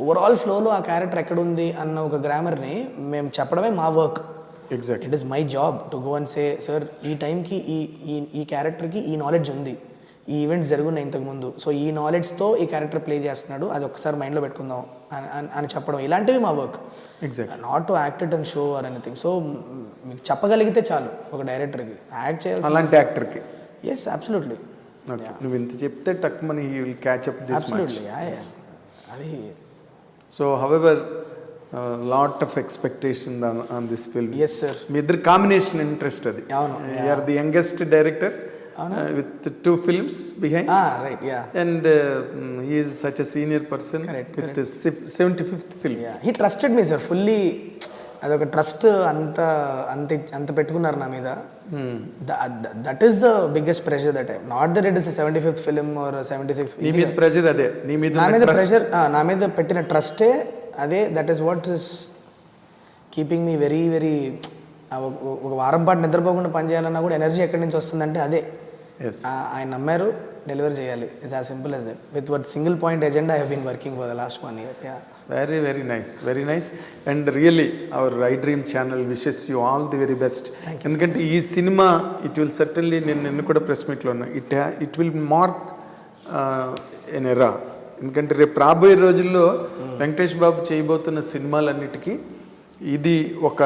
ఓవరాల్ ఫ్లోలో ఆ క్యారెక్టర్ ఎక్కడుంది అన్న ఒక గ్రామర్ని మేము చెప్పడమే మా work. Exact. It is my job to go and say, sir ఈ టైంకి ఈ క్యారెక్టర్కి ఈ నాలెడ్జ్ ఉంది, ఈ ఈవెంట్స్ జరుగున్నాయి ఇంతకుముందు, సో ఈ నాలెడ్జ్తో ఈ క్యారెక్టర్ ప్లే చేస్తున్నాడు, అది ఒకసారి మైండ్లో పెట్టుకుందాం అని చెప్పడం. ఇలాంటివి మా work. Exact. Not to act it and show or anything. So మీకు చెప్పగలిగితే చాలు ఒక డైరెక్టర్కి యాక్ట్ చేయాలి. అలాంటి యాక్టర్కి ఎస్ అబ్సల్యూట్లీ. నువ్వు ఇంత చెప్తే టక్ మనీ he will catch up this much. అది. So however lot of expectation on this film. Yes sir. మీ ఇద్దరు కాంబినేషన్ ఇంట్రెస్ట్ అది. అవును. You are the youngest director with 2 films behind. Right, yeah. And he is such a senior person. Correct. The 75th film. Yeah. He trusted me, sir, fully. అదొక trust అంత పెట్టుకున్నారు నా మీద. That is the biggest pressure that I not that it is 75th film or 76th. నీ మీద pressure అదే, నా మీద ప్రెషర్, నా మీద పెట్టిన ట్రస్టే అదే. That is what is keeping me very very ఒక వారం పాటు నిద్రపోకుండా పని చేయాలన్నా కూడా ఎనర్జీ ఎక్కడి నుంచి వస్తుందంటే అదే ఎస్ ఆయన నమ్మారు, డెలివర్ చేయాలి. It's as simple as that. With what single point agenda I have been working for the last 1 year. Very nice and really our iDream channel wishes you all the very best. ఎందుకంటే ఈ cinema it will certainly, నేను నిన్న కూడా press మీట్లో ఉన్నా, it will mark ఎన్ ఎరా. ఎందుకంటే రేపు రాబోయే రోజుల్లో వెంకటేష్ బాబు చేయబోతున్న సినిమాలన్నిటికీ ఇది ఒక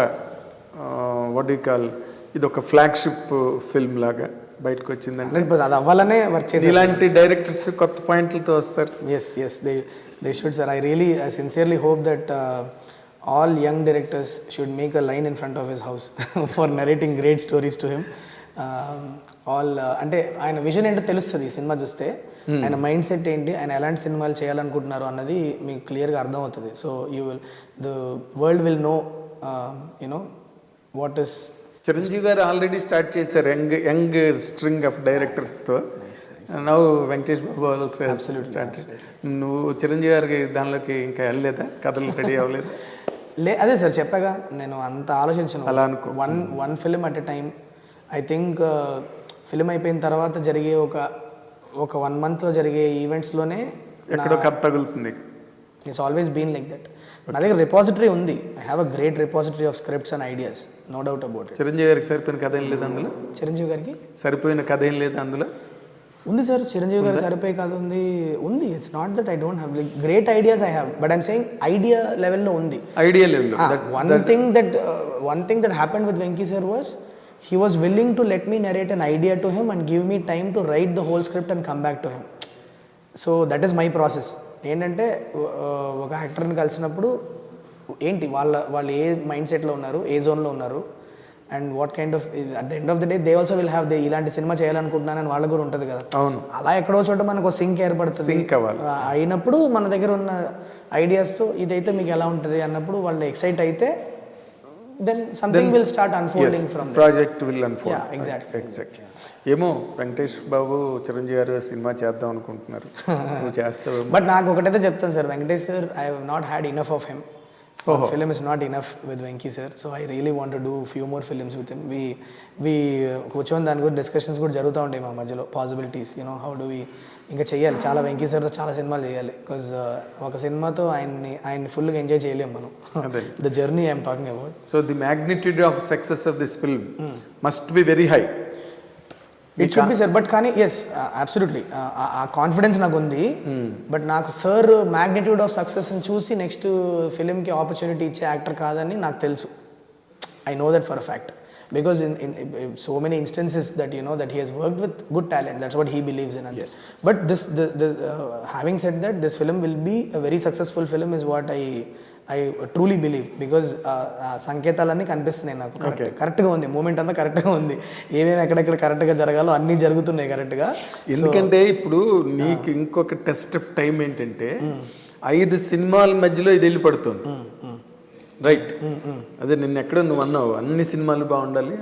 వాట్ యు కాల్, ఇది ఒక ఫ్లాగ్షిప్ ఫిల్మ్ లాగా బయటకు వచ్చిందంటే అది అవ్వాలనే వర్క్ చేసి ఇలాంటి డైరెక్టర్స్ కొత్త పాయింట్లతో వస్తారు. Yes they should, sir. I sincerely hope that all young directors should make a line in front of his house for narrating great stories to him. అంటే ఆయన విజన్ ఏంటో తెలుస్తుంది ఈ సినిమా చూస్తే, ఆయన మైండ్ సెట్ ఏంటి, ఆయన ఎలాంటి సినిమాలు చేయాలనుకుంటున్నారు అన్నది మీకు క్లియర్గా అర్థమవుతుంది. So the world will know what is. Chiranjeevi గారు ఆల్రెడీ స్టార్ట్ చేశారు యంగ్ స్ట్రింగ్ ఆఫ్ డైరెక్టర్స్తో. Now Venkatesh Babu also start. నువ్వు చిరంజీవి గారికి దానిలోకి ఇంకా వెళ్ళలేదా, కథలు రెడీ అవ్వలేదు? అదే సార్ చెప్పాగా, నేను అంత ఆలోచించను. అలా అనుకో, one film at a time. I think film అయిపోయిన తర్వాత జరిగే ఒక 1 monthలో జరిగే ఈవెంట్స్లోనే ఎక్కడో కథ తగులుతుంది. It's always been like that. నా దగ్గర రిపాజిటరీ ఉంది. I have a great repository of scripts and ideas, no doubt about it. Chiranjeevi గారికి సరిపోయిన కథ ఏం లేదు అందులో? చిరంజీవి గారికి సరిపోయిన కథ ఏం లేదు అందులో? ఉంది సార్, చిరంజీవి గారికి సరిపోయే కథ ఉంది. It's not that I don't have great ideas, I have, but I'm saying idea లెవెల్లో ఉంది. ఐడియా లెవెల్లో one thing that happened with Venki sir was he was willing to let me narrate an idea to him and give me time to write the whole script and come back to him. So that is my process. ఏంటంటే ఒక యాక్టర్ని కలిసినప్పుడు ఏంటి వాళ్ళు ఏ mind సెట్లో ఉన్నారు, ఏ జోన్లో ఉన్నారు, and what kind of, at the end of the day they also will have ఇలాంటి సినిమా చేయాలనుకుంటున్నానని వాళ్ళకు కూడా ఉంటుంది కదా. అవును, అలా ఎక్కడో చోట మనకు సింక్ ఏర్పడుతుంది. సింక్ అవ్వాలి. అయినప్పుడు మన దగ్గర ఉన్న ఐడియాస్తో ఇదైతే మీకు ఎలా ఉంటుంది అన్నప్పుడు వాళ్ళు ఎక్సైట్ అయితే then something will start unfolding from project will unfold. Exactly. ఏమో వెంకటేష్ బాబు చిరంజీవి గారు సినిమా చేద్దాం అనుకుంటున్నారు, నువ్వు చేస్తావు. బట్ నాకు ఒకటైతే చెప్తాను sir, Venkatesh sir I have not had enough of him. Film is not enough with Venki sir, so I really want to do few more films with him. We కూర్చొని దాని గురించి డిస్కషన్స్ కూడా జరుగుతూ ఉంటాయి మా మధ్యలో, పాసిబిలిటీస్, హౌ డు వి ఇంకా చేయాలి. చాలా వెంకీ సార్తో చాలా సినిమాలు చేయాలి, బికాజ్ ఒక సినిమాతో ఆయన్ని ఫుల్గా ఎంజాయ్ చేయలేము మనం. The journey I'm talking about. So the magnitude of success of this film must be very high. It should be sir, but కానీ ఎస్ అబ్సల్యూట్లీ ఆ కాన్ఫిడెన్స్ నాకు ఉంది. బట్ నాకు సార్ మ్యాగ్నిట్యూడ్ ఆఫ్ సక్సెస్ని చూసి నెక్స్ట్ ఫిలింకి ఆపర్చునిటీ ఇచ్చే actor కాదని నాకు తెలుసు. I know that for a fact, because in so many instances that that he has worked with good talent, that's what he believes in. Yes. But having said that, this film will be a very successful film is what I truly believe, because సంకేతాలన్నీ కనిపిస్తున్నాయి నాకు. కరెక్ట్గా ఉంది, moment అంతా కరెక్ట్గా ఉంది, ఏమేమి ఎక్కడెక్కడ కరెక్ట్గా జరగాలో అన్నీ జరుగుతున్నాయి కరెక్ట్గా. ఎందుకంటే ఇప్పుడు నీకు ఇంకొక టెస్ట్ ఆఫ్ టైం ఏంటంటే 5 సినిమాల మధ్యలో ఇది వెళ్ళి పడుతుంది, రైట్? అదే నిన్న ఎక్కడో నువ్వు అన్నావు అన్ని సినిమాలు బాగుండాలి,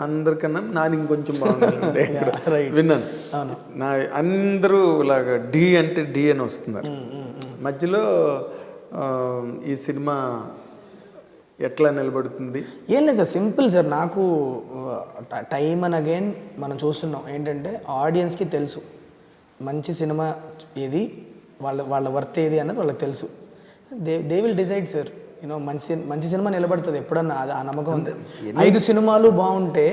అందరికన్నా నాది ఇంకొంచెం బాగుండాలి విన్నాను. నా అందరూ ఇలాగా డి అంటే డి అని వస్తున్నారు, మధ్యలో ఈ సినిమా ఎట్లా నిలబడుతుంది? ఏం లేదు సార్, సింపుల్ సార్. నాకు టైమ్ అండ్ అగైన్ మనం చూస్తున్నాం ఏంటంటే ఆడియన్స్కి తెలుసు మంచి సినిమా ఏది, వాళ్ళ వర్త్ ఏది అన్నది వాళ్ళకి తెలుసు. They will decide sir. మంచి సినిమా నిలబడుతుంది ఎప్పుడన్నా, ఆ నమ్మకం ఉంది. 5 సినిమాలు బాగుంటే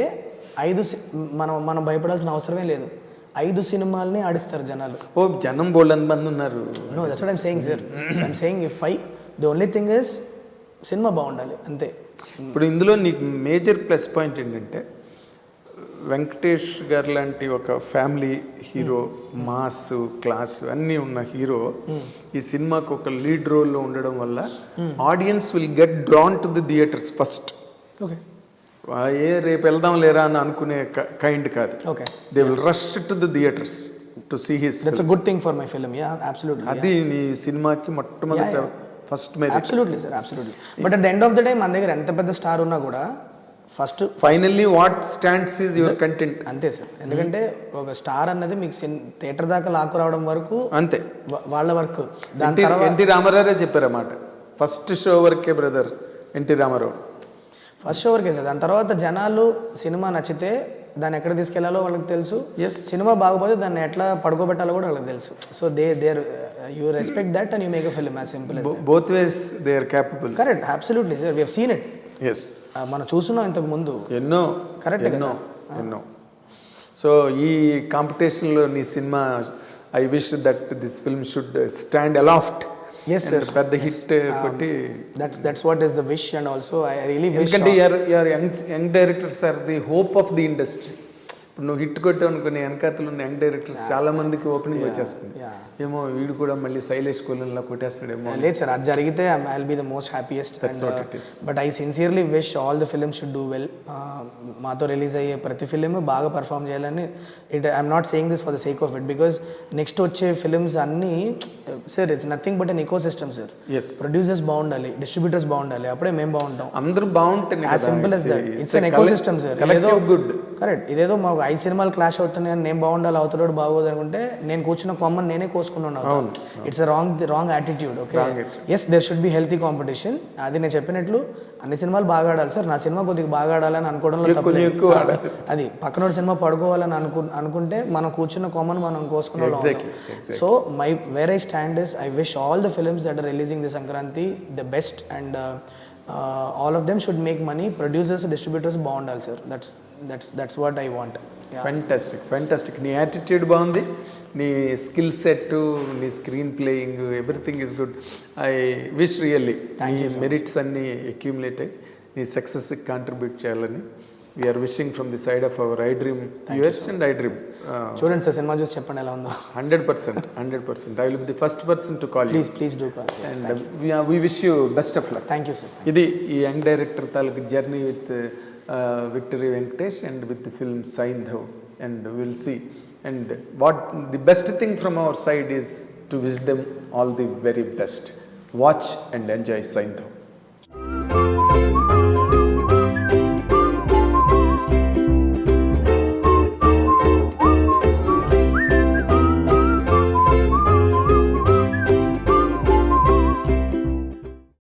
మనం భయపడాల్సిన అవసరమే లేదు. 5 సినిమాలని ఆడిస్తారు జనాలు. జనం బోల్డ్ మంది ఉన్నారు. No, that's what I'm saying sir. I'm saying if the only thing is cinema బాగుండాలి అంతే. ఇప్పుడు ఇందులో నీకు మేజర్ ప్లస్ పాయింట్ ఏంటంటే వెంకటేష్ గారు లాంటి ఒక ఫ్యామిలీ హీరో, మాస్, క్లాస్ అన్నీ ఉన్న హీరో ఈ సినిమాకు ఒక లీడ్ రోల్లో ఉండడం వల్ల audience will get drawn to the theatres first. Okay, రేపు వెళ్దాం లేరా అని అనుకునే కైండ్ కాదు. Okay, they will rush to the theatres to see his. That's a good thing for my film. Yeah, absolutely. అది నీ సినిమాకి మొట్టమొదటి first merit. Absolutely sir, absolutely. But at the end of the day మన దగ్గర ఎంత పెద్ద star ఉన్నా కూడా first finally what stands is your content. అంతే సార్. ఎందుకంటే ఒక స్టార్ అన్నది మీకు థియేటర్ దాకా లాక్కు రావడం వరకు అంతే వాళ్ళ వర్క్. ఎన్టీ రామారావు చెప్పారన్నమాట, ఫస్ట్ షో వరకే brother NT Rama Rao. First show వరకే సార్. దాని తర్వాత జనాలు సినిమా నచ్చితే దాన్ని ఎక్కడ తీసుకెళ్లాలో వాళ్ళకి తెలుసు. సినిమా బాగపోతే దాన్ని ఎట్లా పడుకోబెట్టాలో కూడా వాళ్ళకి తెలుసు. So there you respect that and you make a film as simple as both ways they are capable. Correct, absolutely sir, we have seen it. మనం చూస్తున్నాం ఇంతకు ముందు ఎన్నో. కరెక్ట్ ఎన్నో. సో ఈ కాంపిటీషన్లో నీ సినిమా I wish that this film should stand aloft. Yes sir, పెద్ద హిట్ కొట్టి. That's what is the wish, and also I really wish. ఎందుకంటే your young directors are the hope of the industry. ఇప్పుడు నువ్వు hit కొట్టావు అనుకుని వెనకాతలు ఉన్న young directors చాలా మందికి ఓపెనింగ్ వచ్చేస్తుంది. ఏమో వీడు కూడా మళ్ళీ శైలేష్ కోలన్లా కొట్టేస్తాడేమో. లేదు సార్, అది జరిగితే I will be the most happiest. But I sincerely wish all the films should do well. మాతో రిలీజ్ అయ్యే ప్రతి ఫిలిం బాగా పర్ఫామ్ చేయాలని. I'm not saying this for the sake of it, because next వచ్చే films అన్నీ sir it's nothing but an ecosystem sir. Producers బాగుండాలి, distributors బాగుండాలి, అప్పుడే మేము బాగుంటాం. అందరూ బాగుంటే simple as that. It's an ecosystem sir. Good. Correct. ఇదేదో మాకు 5 సినిమాలు క్లాష్ అవుతున్నాయి, నేను బాగుండాలి, అవతలోడు బాగోదు అనుకుంటే నేను కూర్చున్న కొమ్మని నేనే కోసుకున్నాను. It's wrong attitude. Okay, yes there should be healthy competition. అది నేను చెప్పినట్లు అన్ని సినిమాలు బాగా ఆడాలి సార్. నా సినిమా కొద్దిగా బాగా ఆడాలని అనుకోవడంలో తప్పు. అది పక్కనోడి సినిమా పడుకోవాలని అనుకుంటే మనం కూర్చున్న కొమ్మను మనం కోసుకున్నాం. So where I stand is I wish all the films that are releasing the Sankranti the best, and all of them should make money. Producers, distributors బాగుండాలి sir. That's what I want. Fantastic. నీ attitude బాగుంది, నీ skill set, నీ screen playing, everything is good. I wish really నీ merits అన్నీ accumulate అయ్యి నీ సక్సెస్కి కాంట్రిబ్యూట్ చేయాలని we're wishing from the side of our iDream viewers and iDream. చూడండి సార్, సినిమా చూసి చెప్పండి ఎలా ఉందో. 100%. I will be the first person to call you. Please do call. Yes, and we wish you best of luck. Thank you sir. ఇది ఈ young director తాలూకు journey with Victory Venkatesh and with the film Saindhav, and we'll see. And what the best thing from our side is to wish them all the very best. Watch and enjoy Saindhav.